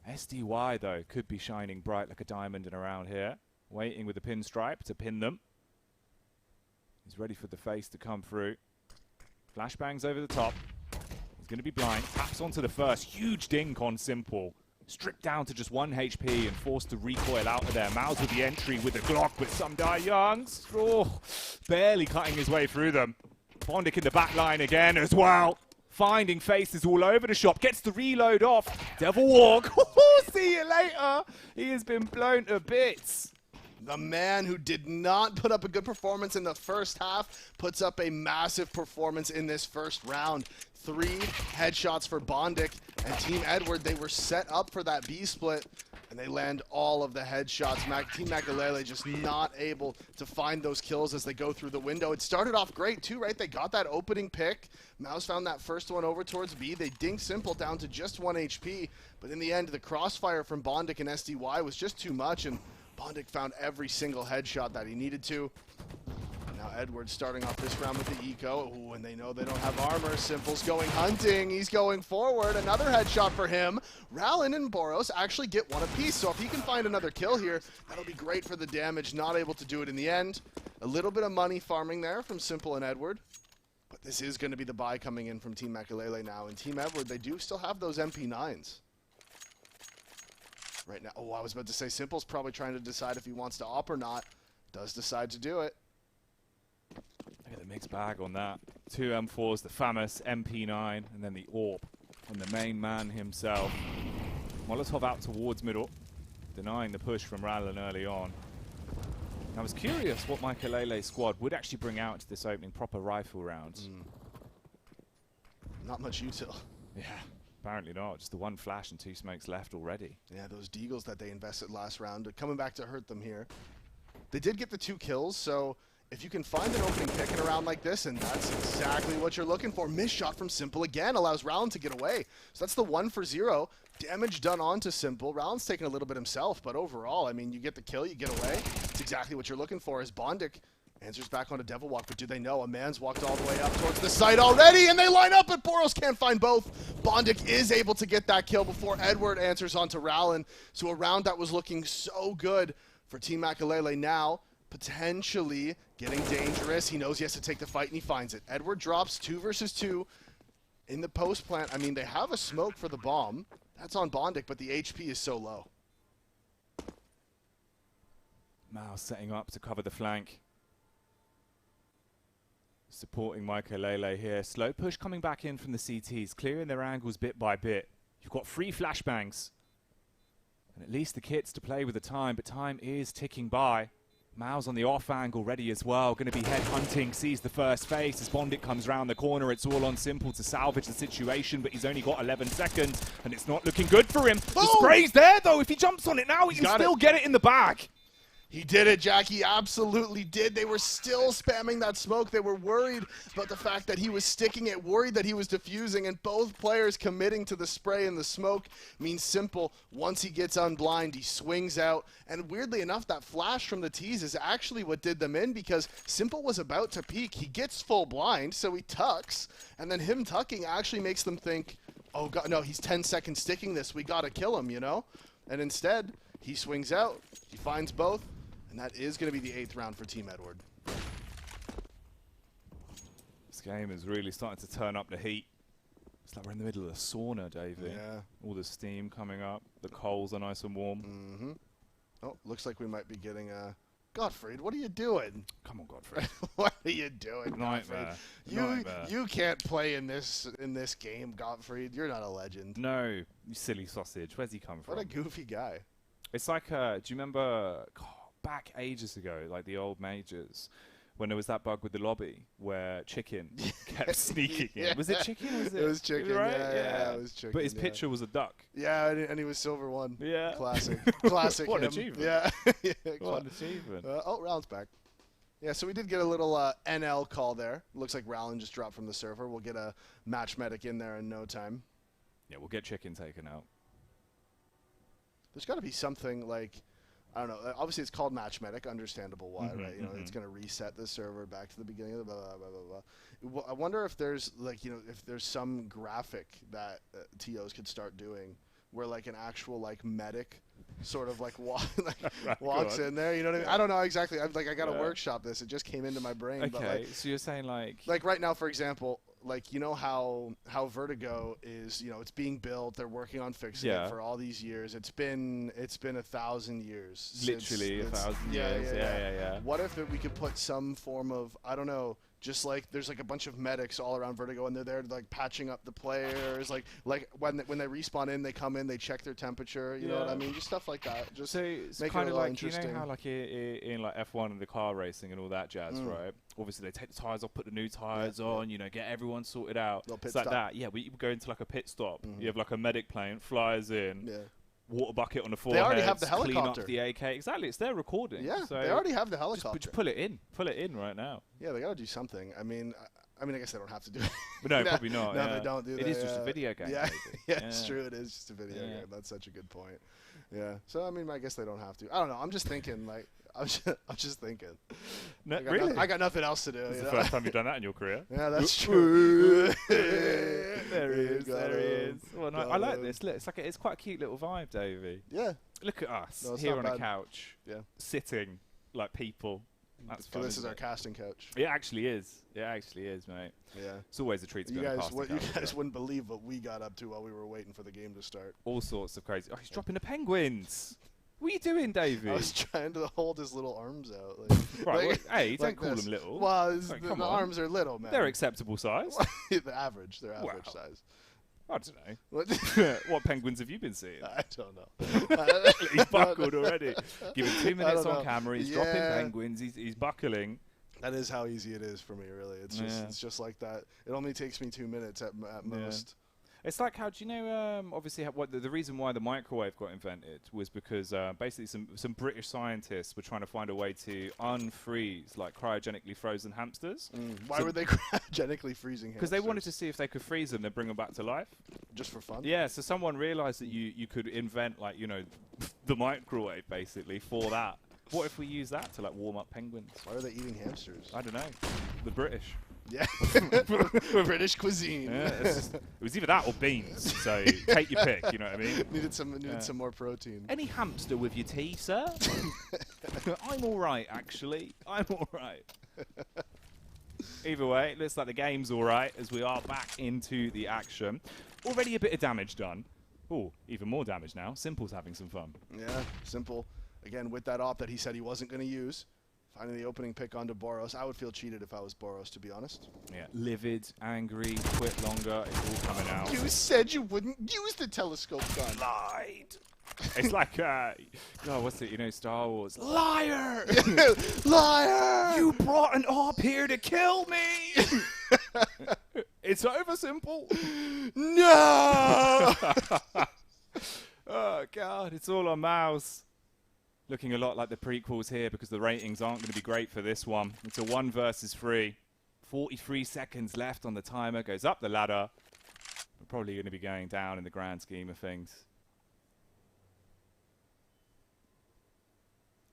SDY, though, could be shining bright like a diamond and around here. Waiting with the pinstripe to pin them. He's ready for the face to come through. Flashbangs over the top. He's going to be blind. Taps onto the first. Huge dink on Simple. Stripped down to just 1 HP and forced to recoil out of there. Mouse with the entry with the Glock with some Die Youngs. Oh, barely cutting his way through them. Bondic in the back line again as well. Finding faces all over the shop. Gets the reload off. Devil Walk. See you later. He has been blown to bits. The man who did not put up a good performance in the first half puts up a massive performance in this first round. 3 headshots for Bondic and Team Edward. They were set up for that B split, and they land all of the headshots. Team Maikelele just not able to find those kills as they go through the window. It started off great too, right? They got that opening pick. Mouse found that first one over towards B. They dinked Simple down to just 1 HP, but in the end, the crossfire from Bondic and SDY was just too much, and Bondic found every single headshot that he needed to. Now Edward starting off this round with the eco. Ooh, and they know they don't have armor. Simple's going hunting. He's going forward. Another headshot for him. Rallin and Boros actually get 1 apiece. So if he can find another kill here, that'll be great for the damage. Not able to do it in the end. A little bit of money farming there from Simple and Edward. But this is going to be the buy coming in from Team Maikelele now. And Team Edward, they do still have those MP9s. Right now, I was about to say Simple's probably trying to decide if he wants to op or not. Does decide to do it. Look at the mixed bag on that. 2 M4s, the famous MP9, and then the AWP from the main man himself. Molotov out towards middle, denying the push from Rallin early on. And I was curious what Maikelele's squad would actually bring out to this opening proper rifle rounds. Not much util. Yeah. Apparently not. Just the 1 flash and 2 smokes left already. Yeah, those deagles that they invested last round are coming back to hurt them here. They did get the 2 kills, so if you can find an opening pick in a round like this, and that's exactly what you're looking for. Missed shot from Simple again allows Rallin to get away. So that's the 1 for 0. Damage done onto Simple. Rallin's taking a little bit himself, but overall, I mean, you get the kill, you get away. It's exactly what you're looking for as Bondic answers back onto Devil Walk, but do they know? A man's walked all the way up towards the site already, and they line up, but Boros can't find both. Bondic is able to get that kill before Edward answers onto Rallin. So a round that was looking so good for Team Maikelele now potentially getting dangerous. He knows he has to take the fight, and he finds it. Edward drops 2 versus 2 in the post plant. I mean, they have a smoke for the bomb. That's on Bondic, but the HP is so low. Mao setting up to cover the flank. Supporting Maikelele here. Slow push coming back in from the CTs, clearing their angles bit by bit. You've got 3 flashbangs. And at least the kits to play with the time, but time is ticking by. Mao's on the off angle ready as well. Going to be head hunting, sees the first face. As Bondic comes round the corner, it's all on Simple to salvage the situation, but he's only got 11 seconds, and it's not looking good for him. The spray's there, though. If he jumps on it now, he can still get it in the bag. He did it, Jack. He absolutely did. They were still spamming that smoke. They were worried about the fact that he was sticking it, worried that he was diffusing, and both players committing to the spray and the smoke means Simple, once he gets unblind, he swings out. And weirdly enough, that flash from the tease is actually what did them in, because Simple was about to peek. He gets full blind, so he tucks, and then him tucking actually makes them think, oh, God, no, he's 10 seconds sticking this. We got to kill him, you know? And instead, he swings out. He finds both. And that is going to be the 8th round for Team Edward. This game is really starting to turn up the heat. It's like we're in the middle of a sauna, Davey. Yeah. All the steam coming up. The coals are nice and warm. Mm-hmm. Oh, looks like we might be getting a... Gottfried, what are you doing? Come on, Godfrey. What are you doing, Nightmare. Gottfried? You can't play in this game, Gottfried. You're not a legend. No, you silly sausage. Where's he come from? What a goofy guy. It's like, do you remember... back ages ago, like the old majors, when there was that bug with the lobby where Chicken kept sneaking in. Was it Chicken? Was it? It was Chicken, right? Yeah, it was Chicken. But his picture was a duck. Yeah, and he was silver 1. Yeah. Classic. Classic. What an achievement. Yeah. What an achievement. Oh, Rowland's back. Yeah, so we did get a little NL call there. Looks like Rowland just dropped from the server. We'll get a match medic in there in no time. Yeah, we'll get Chicken taken out. There's got to be something like... I don't know. Obviously, it's called Match Medic. Understandable why, right? You know, it's going to reset the server back to the beginning of the blah, blah, blah, blah, blah. I wonder if there's, like, you know, if there's some graphic that TOs could start doing where, like, an actual, like, medic sort of, like, walks in there. You know what I mean? I don't know exactly. I got to workshop this. It just came into my brain. Okay, but, like, so you're saying, like... Like, right now, for example... Like, you know how Vertigo is, you know, it's being built. They're working on fixing it for all these years. It's been 1,000 years. Literally 1,000 years. Yeah. What if we could put some form of, I don't know, just like there's like a bunch of medics all around Vertigo, and they're there like patching up the players. Like when they respawn in, they come in, they check their temperature. You know what I mean? Just stuff like that. Just so it's make kind it of like, you interesting. know how like in like F1 and the car racing and all that jazz, right? Obviously they take the tires off, put the new tires on, you know, get everyone sorted out. It's like that. Yeah, we go into like a pit stop. You have like a medic plane, flies in. Yeah. Water bucket on the forehead. They already have the helicopter. Clean up the AK. Exactly, it's their recording. Yeah, so they already have the helicopter. Just pull it in. Pull it in right now. Yeah, they gotta do something. I mean, I guess they don't have to do it. But no, probably not. No, they don't do that. It is just a video game. Yeah, it's true. It is just a video game. That's such a good point. Yeah. So I mean, I guess they don't have to. I don't know. I'm just thinking like. I'm just thinking. No, really? I got nothing else to do. It's the first time you've done that in your career. Yeah, that's true. There he is. There he is. Well, no, I like this. Look, it's quite a cute little vibe, Davey. Yeah. Look at us here on a couch, sitting like people. That's fun. This is our casting couch. It actually is. It actually is, mate. Yeah. It's always a treat to be on a casting couch. You guys wouldn't believe what we got up to while we were waiting for the game to start. All sorts of crazy. Oh, he's dropping the penguins. What are you doing, Davey? I was trying to hold his little arms out. Like, right, like, hey, don't call them little. Well, the arms are little, man. They're acceptable size. They're average size. I don't know. What penguins have you been seeing? I don't know. He's buckled already. Give him 2 minutes on camera. He's dropping penguins. He's buckling. That is how easy it is for me, really. It's just like that. It only takes me 2 minutes at most. It's like how, do you know, obviously, the reason why the microwave got invented was because basically some British scientists were trying to find a way to unfreeze, like, cryogenically frozen hamsters. Why were they cryogenically freezing hamsters? Because they wanted to see if they could freeze them, then bring them back to life. Just for fun? Yeah, so someone realized that you could invent, like, you know, the microwave, basically, for that. What if we use that to, like, warm up penguins? Why are they eating hamsters? I don't know. The British. Yeah. British cuisine. Yeah, it was either that or beans. So take your pick. You know what I mean? Needed some more protein. Any hamster with your tea, sir? I'm all right, actually. I'm all right. Either way, it looks like the game's all right as we are back into the action. Already a bit of damage done. Oh, even more damage now. Simple's having some fun. Yeah, Simple. Again, with that op that he said he wasn't going to use. Finding the opening pick onto Boros. I would feel cheated if I was Boros, to be honest. Yeah, livid, angry, quit longer. It's all coming out. You said you wouldn't use the telescope gun. Lied. It's like, what's it? You know, Star Wars. Liar! Liar! You brought an op here to kill me! It's over, Simple. No! Oh, God. It's all on Mouse. Looking a lot like the prequels here because the ratings aren't going to be great for this one. It's a 1 versus 3. 43 seconds left on the timer. Goes up the ladder. We're probably going to be going down in the grand scheme of things.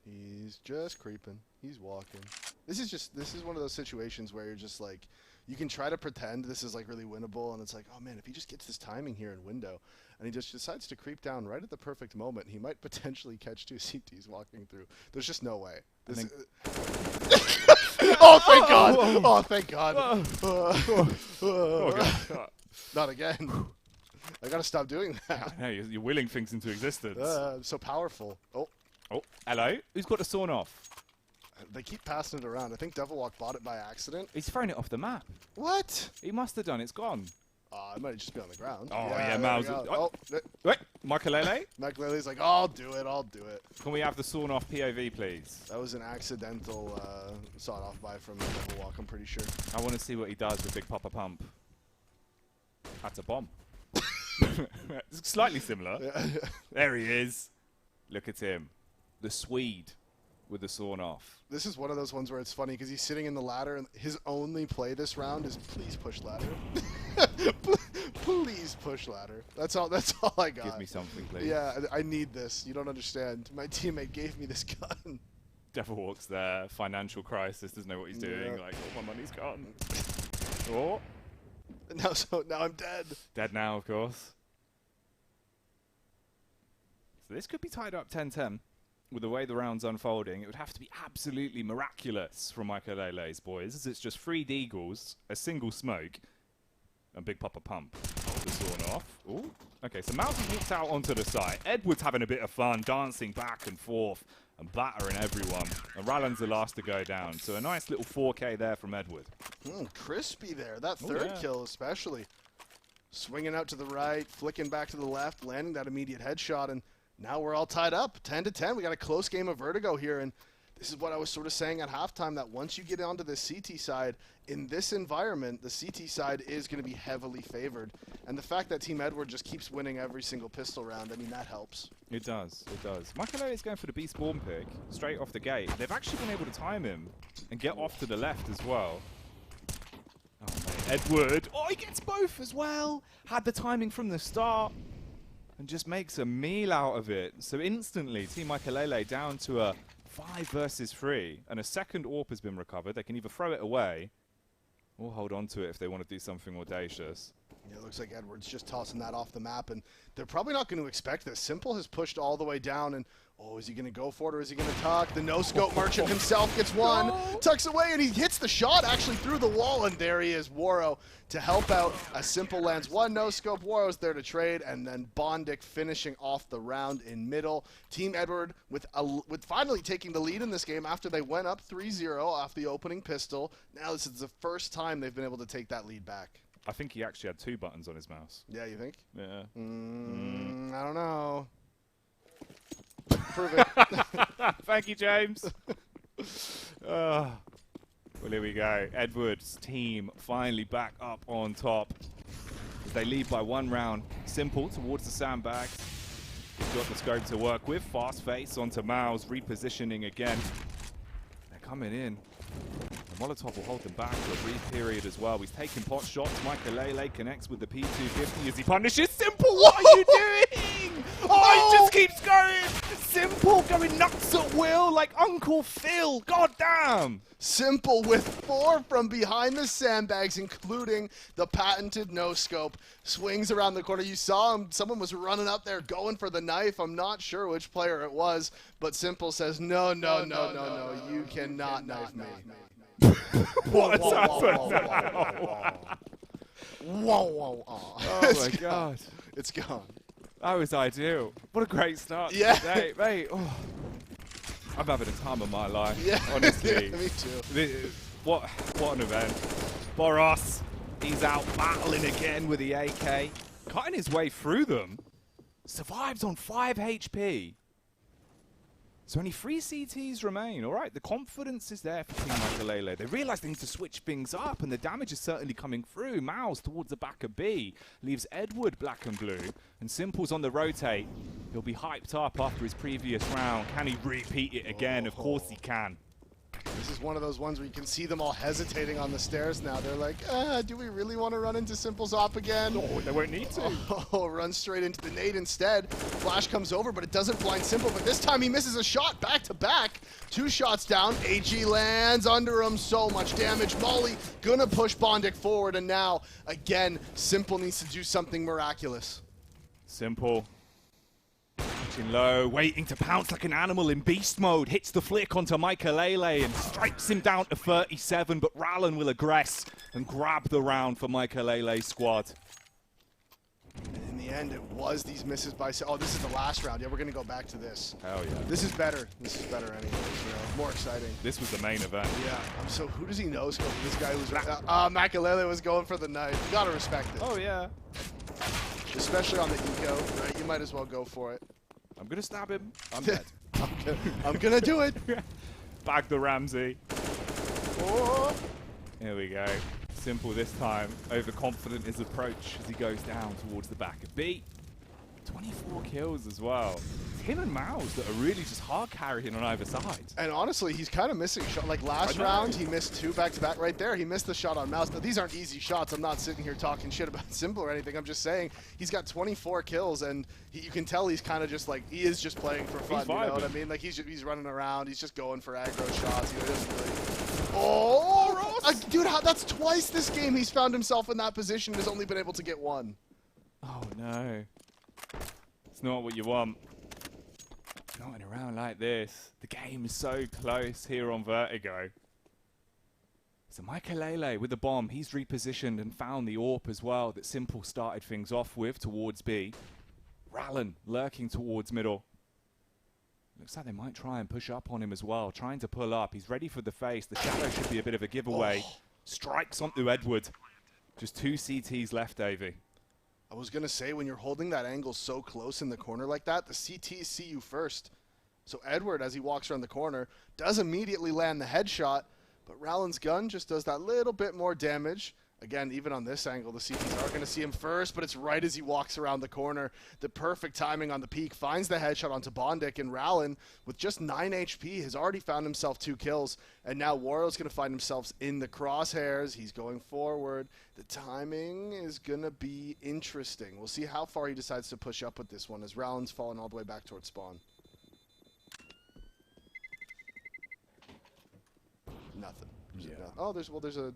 He's just creeping. He's walking. This is one of those situations where you're just like, you can try to pretend this is like really winnable, and it's like, oh man, if he just gets this timing here in window, and he just decides to creep down right at the perfect moment, he might potentially catch 2 CTs walking through. There's just no way. Oh, thank God! Oh, thank God! Oh, God. Not again. I gotta stop doing that. No, you're willing things into existence. I'm so powerful. Oh, hello. Who's got the sawn off? They keep passing it around. I think Devilwalk bought it by accident. He's thrown it off the map. What? He must have done. It's gone. It might just be on the ground. Oh, yeah, Mouse. Oh, Wait, Maikelele? Maikelele's like, I'll do it. Can we have the sawn off POV, please? That was an accidental sawed off by from Devilwalk, I'm pretty sure. I want to see what he does with Big Papa Pump. That's a bomb. It's slightly similar. Yeah. There he is. Look at him. The Swede with the sawn off. This is one of those ones where it's funny because he's sitting in the ladder and his only play this round is please push ladder. Please push ladder. That's all I got. Give me something, please. Yeah, I need this. You don't understand. My teammate gave me this gun. Devilwalk's there. Financial crisis. Doesn't know what he's doing. Like, oh, my money's gone. Oh. Now I'm dead. Dead now, of course. So this could be tied up 10-10. With the way the round's unfolding, it would have to be absolutely miraculous from Maikelele's boys, as it's just 3 deagles, a single smoke, and Big Papa Pump. The sawn off. Ooh. Okay, so Mouse walks out onto the site. Edward's having a bit of fun, dancing back and forth and battering everyone. And Rallan's the last to go down. So a nice little 4K there from Edward. Crispy there. That third kill especially. Swinging out to the right, flicking back to the left, landing that immediate headshot, and now we're all tied up, 10-10. We got a close game of Vertigo here, and this is what I was sort of saying at halftime, that once you get onto the CT side, in this environment, the CT side is going to be heavily favored. And the fact that Team Edward just keeps winning every single pistol round, I mean, that helps. It does, it does. Maikelele is going for the B spawn pick, straight off the gate. They've actually been able to time him and get off to the left as well. Oh, mate. Edward. Oh, he gets both as well. Had the timing from the start. And just makes a meal out of it. So instantly, Team Maikelele down to a 5 versus 3. And a second AWP has been recovered. They can either throw it away or hold on to it if they want to do something audacious. Yeah, it looks like Edward's just tossing that off the map, and they're probably not going to expect this. Simple has pushed all the way down, and is he going to go for it, or is he going to tuck? The no-scope merchant himself gets one, tucks away, and he hits the shot actually through the wall, and there he is, Waro, to help out. A Simple lands one no-scope, Waro's there to trade, and then Bondic finishing off the round in middle. Team Edward with finally taking the lead in this game after they went up 3-0 off the opening pistol. Now this is the first time they've been able to take that lead back. I think he actually had 2 buttons on his mouse. Yeah, you think? Yeah. I don't know. Prove it. Thank you, James. Well, here we go. Edward's team finally back up on top as they lead by 1 round. Simple towards the sandbags. He's got the scope to work with. Fast face onto Mouse, repositioning again. They're coming in. Molotov will hold them back for a brief period as well. He's taking pot shots. Maikelele connects with the P250 as he punishes Simple. What are you doing? Oh, he just keeps going. Simple going nuts at will like Uncle Phil. God damn. Simple with 4 from behind the sandbags, including the patented no-scope. Swings around the corner. You saw him. Someone was running up there going for the knife. I'm not sure which player it was, but Simple says, no, you cannot knife me. What a Whoa. Oh my god. It's gone. That was ideal. What a great start Yeah. today, mate. Oh. I'm having a time of my life, Yeah. honestly. Me too. What an event. Boros, he's out battling again with the AK. Cutting his way through them. Survives on 5 HP. So only 3 CTs remain. All right, the confidence is there for Team Maikelele. They realize they need to switch things up, and the damage is certainly coming through. Mouse towards the back of B. Leaves Edward black and blue. And Simple's on the rotate. He'll be hyped up after his previous round. Can he repeat it again? Of course he can. This is one of those ones where you can see them all hesitating on the stairs now. They're like, do we really want to run into Simple's op again? Oh, they won't need to. Oh, run straight into the nade instead. Flash comes over, but it doesn't blind Simple. But this time he misses a shot back to back. 2 shots down. AG lands under him. So much damage. Molly gonna push Bondic forward. And now, again, Simple needs to do something miraculous. Simple. Watching low, waiting to pounce like an animal in beast mode. Hits the flick onto Maikelele and strikes him down to 37, but Rallen will aggress and grab the round for Maikelele's squad. And in the end, it was these misses by... Oh, this is the last round. Yeah, we're going to go back to this. Hell yeah. This is better. This is better anyways, you know, more exciting. This was the main event. Yeah. So who does he know scope? This guy was... Maikelele was going for the knife. You got to respect it. Oh, yeah. Especially on the eco, right? You might as well go for it. I'm going to stab him. I'm dead. I'm going to do it. Bag the Ramsey. Oh. Here we go. Simple this time. Overconfident his approach as he goes down towards the back of B. 24 kills as well. It's him and Mouse that are really just hard carrying on either side. And honestly, he's kind of missing shot. Like last round, he missed 2 back-to-back right there. He missed the shot on Mouse. Now, these aren't easy shots. I'm not sitting here talking shit about Simple or anything. I'm just saying he's got 24 kills, and you can tell he's kind of just like, he is just playing for fun. You know what I mean? Like he's running around. He's just going for aggro shots. He doesn't really... Oh, dude, that's twice this game he's found himself in that position and has only been able to get 1. Oh, no. It's not what you want. Not in a round like this. The game is so close here on Vertigo. So Maikelele with the bomb. He's repositioned and found the AWP as well that Simple started things off with towards B. Rallen lurking towards middle. Looks like they might try and push up on him as well. Trying to pull up. He's ready for the face. The shadow should be a bit of a giveaway. Oh. Strikes onto Edward. Just 2 CTs left, Davey. I was going to say, when you're holding that angle so close in the corner like that, the CTs see you first. So Edward, as he walks around the corner, does immediately land the headshot, but Rallen's gun just does that little bit more damage. Again, even on this angle, the CTs are going to see him first, but it's right as he walks around the corner. The perfect timing on the peak finds the headshot onto Bondic, and Rallen, with just 9 HP, has already found himself 2 kills. And now Wario's going to find himself in the crosshairs. He's going forward. The timing is going to be interesting. We'll see how far he decides to push up with this one, as Rallen's falling all the way back towards spawn. Nothing. Yeah. Oh, there's a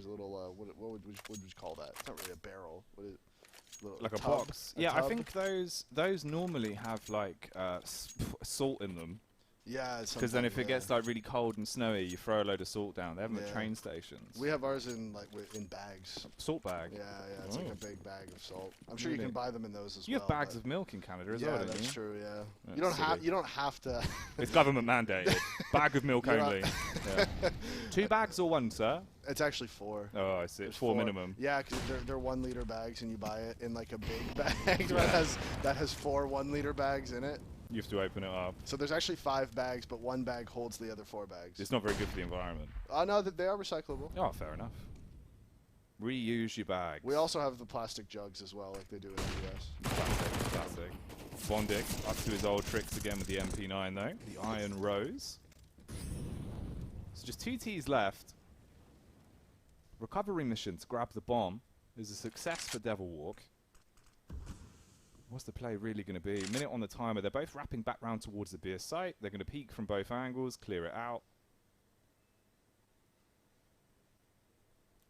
little what would you call that? It's not really a barrel. What is it? Like a box. Yeah, I think those normally have like salt in them. Yeah, because then if it gets like really cold and snowy, you throw a load of salt down. They have them at train stations. We have ours in in bags. Salt bag. Yeah, it's like a big bag of salt. I'm sure you can buy them in those as well. You have bags of milk in Canada as well, don't you? Yeah, that's true. Yeah, you don't have to. It's government mandated. Bag of milk only. Yeah. 2 bags or 1, sir? It's actually 4. Oh, I see. It's 4 minimum. Yeah, because they're 1 liter bags, and you buy it in like a big bag that has 4 1-liter bags in it. You have to open it up. So there's actually 5 bags, but 1 bag holds the other 4 bags. It's not very good for the environment. No, they are recyclable. Oh, fair enough. Reuse your bags. We also have the plastic jugs as well, like they do in the US. Plastic. Bondic up to his old tricks again with the MP9 though. The Iron Rose. So just 2 Ts left. Recovery mission to grab the bomb is a success for Devil Walk. What's the play really going to be? Minute on the timer. They're both wrapping back round towards the beer site. They're going to peek from both angles, clear it out.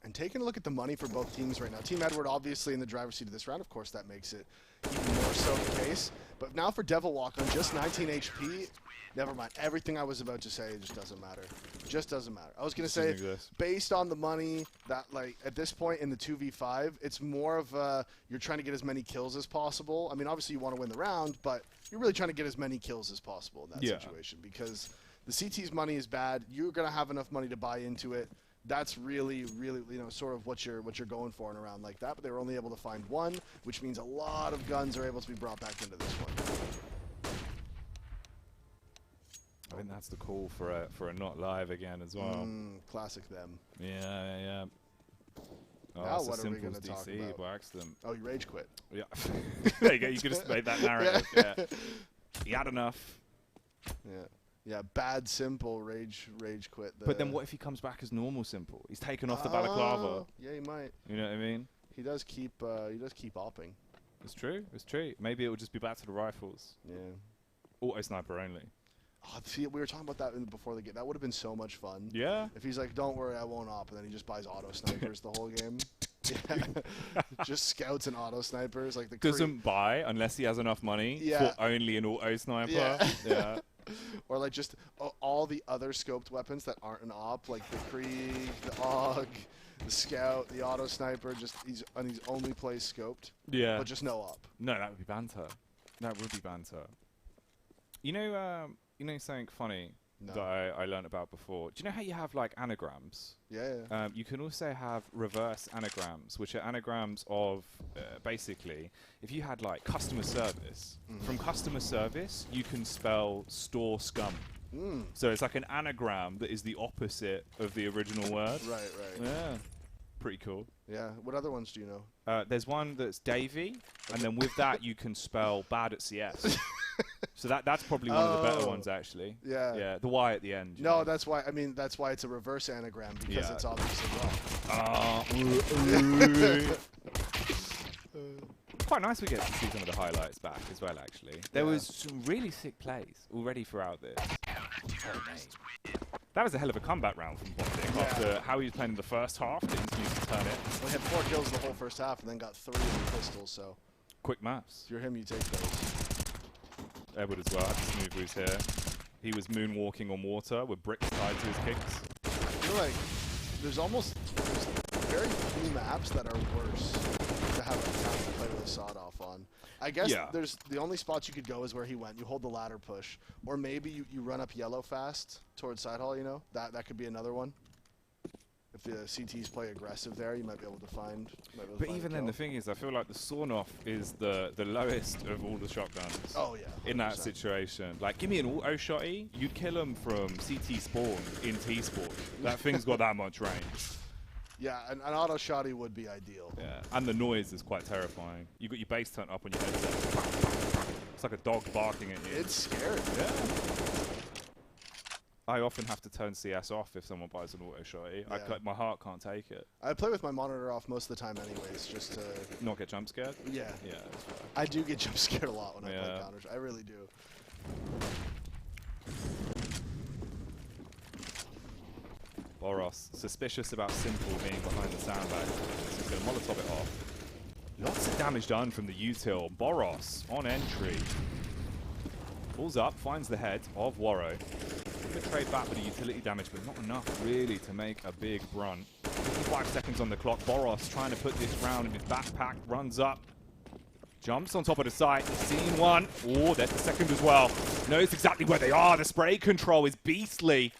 And taking a look at the money for both teams right now. Team Edward obviously in the driver's seat of this round. Of course, that makes it even more so the case. But now for Devil Walk on just 19 HP. Never mind. Everything I was about to say just doesn't matter. Just doesn't matter. I was going to say, based on the money, that like at this point in the 2v5, it's more of you're trying to get as many kills as possible. I mean, obviously you want to win the round, but you're really trying to get as many kills as possible in that situation because the CT's money is bad. You're going to have enough money to buy into it. That's really, really, sort of what you're going for in a round like that. But they were only able to find one, which means a lot of guns are able to be brought back into this one. I think that's the call for a not live again as well. Classic them. Yeah. Oh, now that's what a are we going to simples talk DC about? by accident. Oh, you rage quit. Yeah. There you go. You could have made that narrative. Yeah. He had enough. Yeah, bad simple rage quit. But then what if he comes back as normal simple? He's taken off the balaclava. Yeah, he might. You know what I mean? He does keep opping. It's true. It's true. Maybe it will just be back to the rifles. Yeah. Auto sniper only. Oh, see, we were talking about that before the game. That would have been so much fun. Yeah. If he's like, "Don't worry, I won't op," and then he just buys auto snipers the whole game. Just scouts and auto snipers like the. Doesn't buy unless he has enough money for only an auto sniper. Yeah. Or like just all the other scoped weapons that aren't an op, like the Krieg, the AUG, the Scout, the auto sniper. Just he's only plays scoped. Yeah. But just no op. No, that would be banter. That would be banter. You know something funny that I learned about before? Do you know how you have like anagrams? Yeah. You can also have reverse anagrams, which are anagrams of basically, if you had like customer service, from customer service, you can spell store scum. So it's like an anagram that is the opposite of the original word. Right. Yeah. Pretty cool. Yeah. What other ones do you know? There's one that's Davy, and then with that you can spell bad at CS. So that's probably one of the better ones, actually. Yeah. Yeah, the Y at the end. No, know? That's why. I mean, that's why it's a reverse anagram because it's obviously wrong. Quite nice we get to see some of the highlights back as well, actually. There was some really sick plays already throughout this. Oh, mate. That was a hell of a comeback round from Vertigo after how he was playing in the first half. Didn't use to turn it. Well, he had 4 kills in the whole first half and then got 3 in the pistols. So quick maps. If you're him, you take those. Edward as well had to smooth moves here. He was moonwalking on water with bricks tied to his kicks. I feel like there's very few maps that are worse to have a time to play with a sawed-off on. I guess there's the only spots you could go is where he went. You hold the ladder push. Or maybe you run up yellow fast towards side hall, That could be another one. If the CTs play aggressive there, you might be able to find. But even then, the thing is, I feel like the sawn-off is the lowest of all the shotguns. Oh yeah. 100%. In that situation, like give me an auto shotty, you'd kill him from CT spawn in T spawn. That thing's got that much range. Yeah, an auto shotty would be ideal. Yeah, and the noise is quite terrifying. You got your bass turned up on your headset. It's like a dog barking at you. It's scary. Yeah. I often have to turn CS off if someone buys an auto shotty. Yeah. My heart can't take it. I play with my monitor off most of the time anyways, just to... Not get jump scared? Yeah. Yeah, that's right. I do get jump scared a lot when I play counters. I really do. Boros, suspicious about Simple being behind the sandbag. So he's going to Molotov it off. Lots of damage done from the util. Boros on entry. Pulls up, finds the head of Warrow. Could trade back with the utility damage, but not enough really to make a big run. 55 seconds on the clock. Boros trying to put this round in his backpack. Runs up. Jumps on top of the site. Seen one. Oh, there's the second as well. Knows exactly where they are. The spray control is beastly.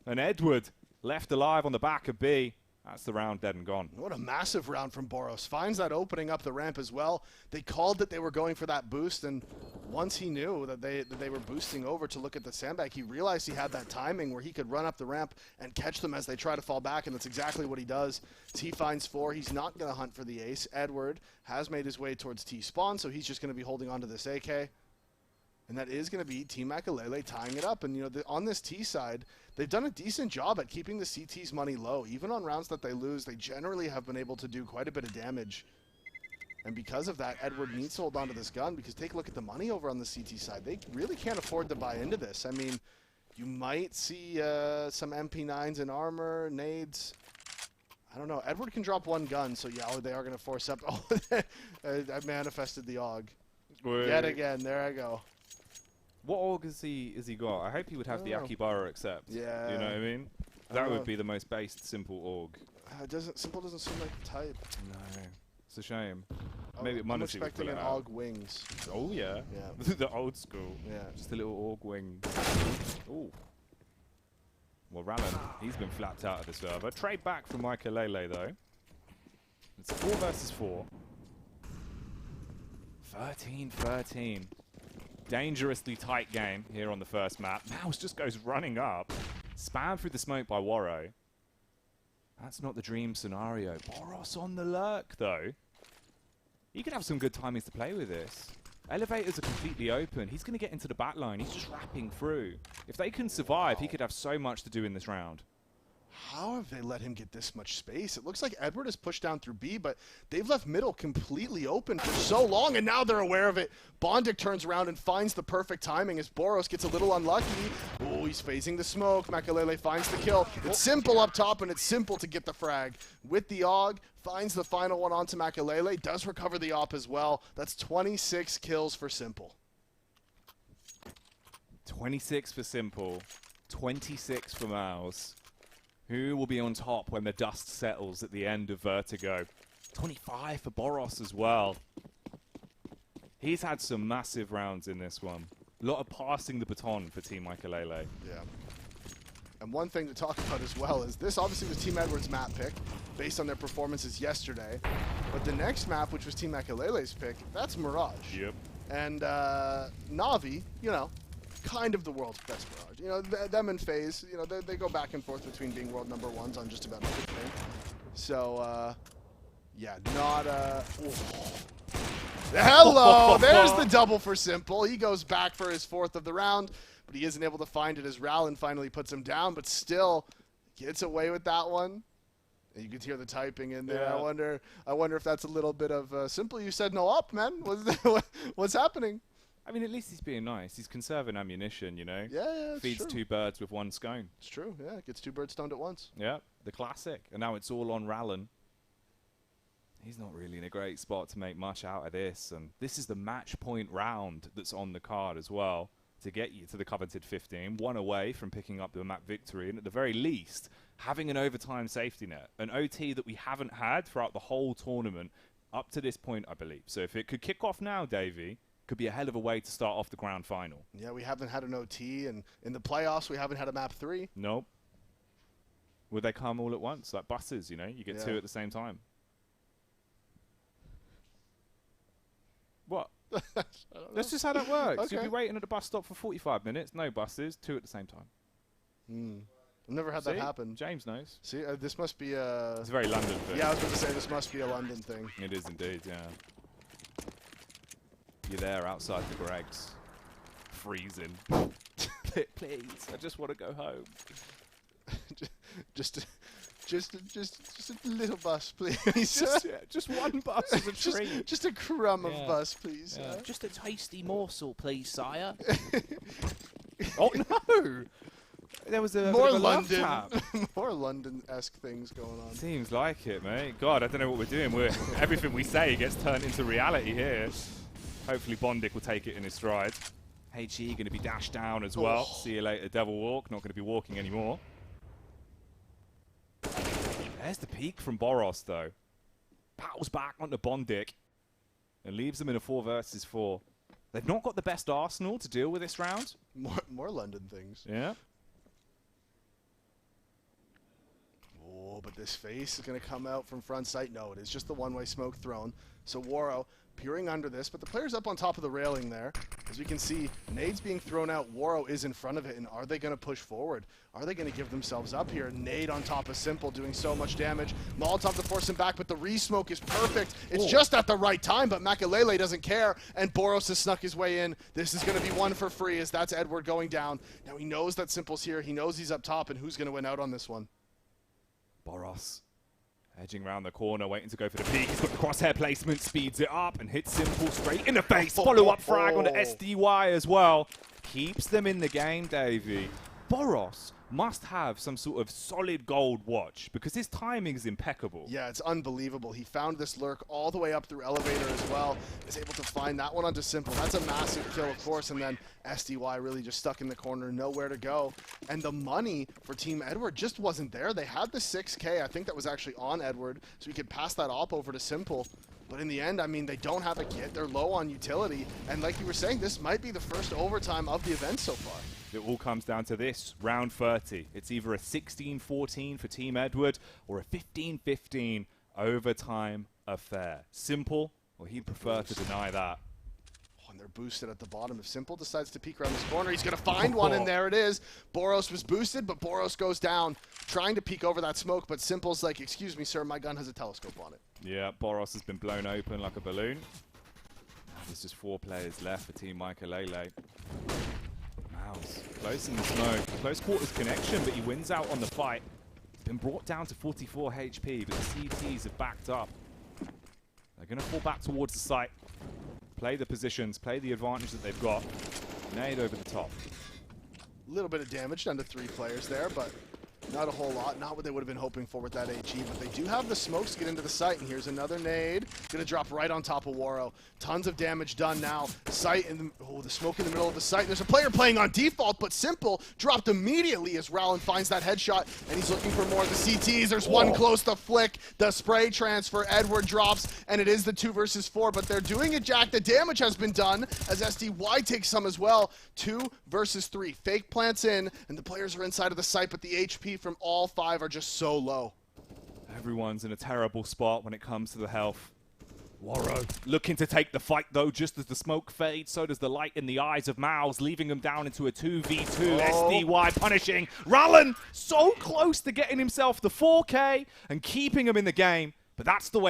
And Edward left alive on the back of B. That's the round dead and gone. What a massive round from Boros. Finds that opening up the ramp as well. They called that they were going for that boost, and once he knew that they were boosting over to look at the sandbag, he realized he had that timing where he could run up the ramp and catch them as they try to fall back, and that's exactly what he does. T finds 4. He's not going to hunt for the ace. Edward has made his way towards T spawn, so he's just going to be holding on to this AK. And that is going to be Team Maikelele tying it up. And, on this T side, they've done a decent job at keeping the CT's money low. Even on rounds that they lose, they generally have been able to do quite a bit of damage. And because of that, Edward needs to hold on to this gun because take a look at the money over on the CT side. They really can't afford to buy into this. I mean, you might see some MP9s in armor, nades. I don't know. Edward can drop one gun, so yeah, they are going to force up. Oh, I manifested the AUG. Wait. Yet again, there I go. What AUG has he got? I hope he would have the Akibara accept. Yeah. You know what I mean? That would be the most based simple AUG. Simple doesn't seem like the type. No. It's a shame. Oh, Maybe I'm Munity would expecting pull it an out. AUG wings. Oh, yeah. Yeah. The old school. Yeah. Just a little AUG wing. Ooh. Well, Rallen, he's been flapped out of the server. Trade back from Maikelele, though. It's 4 versus 4. 13-13. Dangerously tight game here on the first map. Mouse just goes running up. Spammed through the smoke by Warro. That's not the dream scenario. Boros on the lurk, though. He could have some good timings to play with this. Elevators are completely open. He's going to get into the back line. He's just wrapping through. If they can survive, he could have so much to do in this round. How have they let him get this much space? It looks like Edward has pushed down through B, but they've left middle completely open for so long, and now they're aware of it. Bondic turns around and finds the perfect timing as Boros gets a little unlucky. Oh, he's phasing the smoke. Maikelele finds the kill. It's simple up top, and it's simple to get the frag. With the AUG, finds the final one onto Maikelele, does recover the op as well. That's 26 kills for Simple. 26 for Simple, 26 for Mouse. Who will be on top when the dust settles at the end of Vertigo? 25 for Boros as well. He's had some massive rounds in this one. A lot of passing the baton for Team Maikelele. Yeah. And one thing to talk about as well is this obviously was Team Edward's map pick based on their performances yesterday. But the next map, which was Team Maikelele's pick, that's Mirage. Yep. And Na'Vi, you know, kind of the world's best Mirage. You know, them and FaZe, you know, they go back and forth between being world #1s on just about everything. So, yeah, not Hello! There's the double for Simple. He goes back for his 4th of the round, but he isn't able to find it as Rallen finally puts him down, but still gets away with that one. And you could hear the typing in there. Yeah. I wonder if that's a little bit of Simple. You said no up, man. What's happening? I mean, at least he's being nice. He's conserving ammunition, you know? Yeah, Feeds true. 2 birds with 1 scone. It's true, yeah. Gets 2 birds stoned at once. Yeah, the classic. And now it's all on Rallen. He's not really in a great spot to make much out of this. And this is the match point round that's on the card as well to get you to the coveted 15. 1 away from picking up the map victory. And at the very least, having an overtime safety net. An OT that we haven't had throughout the whole tournament up to this point, I believe. So if it could kick off now, Davey, could be a hell of a way to start off the grand final. Yeah, we haven't had an OT, and in the playoffs, we haven't had a map 3. Nope. Would they come all at once? Like buses, you know? You get 2 at the same time. What? That's just how that works. Okay. You'll be waiting at the bus stop for 45 minutes. No buses, 2 at the same time. I've never had that happen. James knows. See, this must be a... It's a very London thing. Yeah, I was going to say, this must be a London thing. It is indeed, yeah. You're there outside the Greg's, freezing. Please, I just want to go home. just a little bus, please. just one bus is a treat. Just a crumb of bus, please. Yeah. Just a tasty morsel, please, sire. Oh no! There was a more bit of a love London, tap. more London-esque things going on. Seems like it, mate. God, I don't know what we're doing. Everything we say gets turned into reality here. Hopefully Bondic will take it in his stride. HE going to be dashed down as well. See you later, Devil Walk. Not going to be walking anymore. There's the peak from Boros, though. Paddles back onto Bondic and leaves them in a 4 versus 4. They've not got the best arsenal to deal with this round. More London things. Yeah. Oh, but this face is going to come out from front sight. No, it is just the one-way smoke thrown. So Warro peering under this, but the player's up on top of the railing there. As we can see, nades being thrown out. Warro is in front of it, and are they going to push forward? Are they going to give themselves up here? Nade on top of Simple doing so much damage. Molotov to force him back, but the re-smoke is perfect. It's just at the right time, but Maikelele doesn't care, and Boros has snuck his way in. This is going to be 1 for free as that's Edward going down. Now he knows that Simple's here. He knows he's up top, and who's going to win out on this one? Boros. Edging around the corner, waiting to go for the peek. He's got the crosshair placement, speeds it up, and hits Simple straight in the face. Follow-up frag on the SDY as well. Keeps them in the game, Davey. Boros must have some sort of solid gold watch because his timing is impeccable. Yeah, it's unbelievable. He found this lurk all the way up through elevator as well. Is able to find that one onto Simple. That's a massive kill, of course, and then SDY really just stuck in the corner, nowhere to go. And the money for Team Edward just wasn't there. They had the 6K. I think that was actually on Edward, so we could pass that op over to Simple. But in the end, I mean, they don't have a kit. They're low on utility. And like you were saying, this might be the first overtime of the event so far. It all comes down to this, round 30. It's either a 16-14 for Team Edward or a 15-15 overtime affair. Simple, or he'd prefer to deny that. Oh, and they're boosted at the bottom. If Simple decides to peek around this corner, he's going to find one, and there it is. Boros was boosted, but Boros goes down, trying to peek over that smoke, but Simple's like, excuse me, sir, my gun has a telescope on it. Yeah, Boros has been blown open like a balloon. There's just 4 players left for Team Maikelele. Mouse, close in the smoke. Close quarters connection, but he wins out on the fight. Been brought down to 44 HP, but the CTs have backed up. They're going to fall back towards the site. Play the positions, play the advantage that they've got. Nade over the top. A little bit of damage done to 3 players there, but not a whole lot. Not what they would have been hoping for with that HE, but they do have the smokes to get into the site, and here's another nade. Gonna drop right on top of Waro. Tons of damage done now. Site in the, oh, the smoke in the middle of the site. There's a player playing on default, but Simple dropped immediately as Rowland finds that headshot, and he's looking for more of the CTs. There's one close to flick. The spray transfer, Edward drops, and it is the 2 versus 4, but they're doing it, Jack. The damage has been done as SDY takes some as well. 2 versus 3. Fake plants in, and the players are inside of the site, but the HP from all 5 are just so low. Everyone's in a terrible spot when it comes to the health. Waro looking to take the fight, though, just as the smoke fades, so does the light in the eyes of Mouse, leaving him down into a 2v2. SDY punishing Rallen, so close to getting himself the 4K and keeping him in the game, but that's the way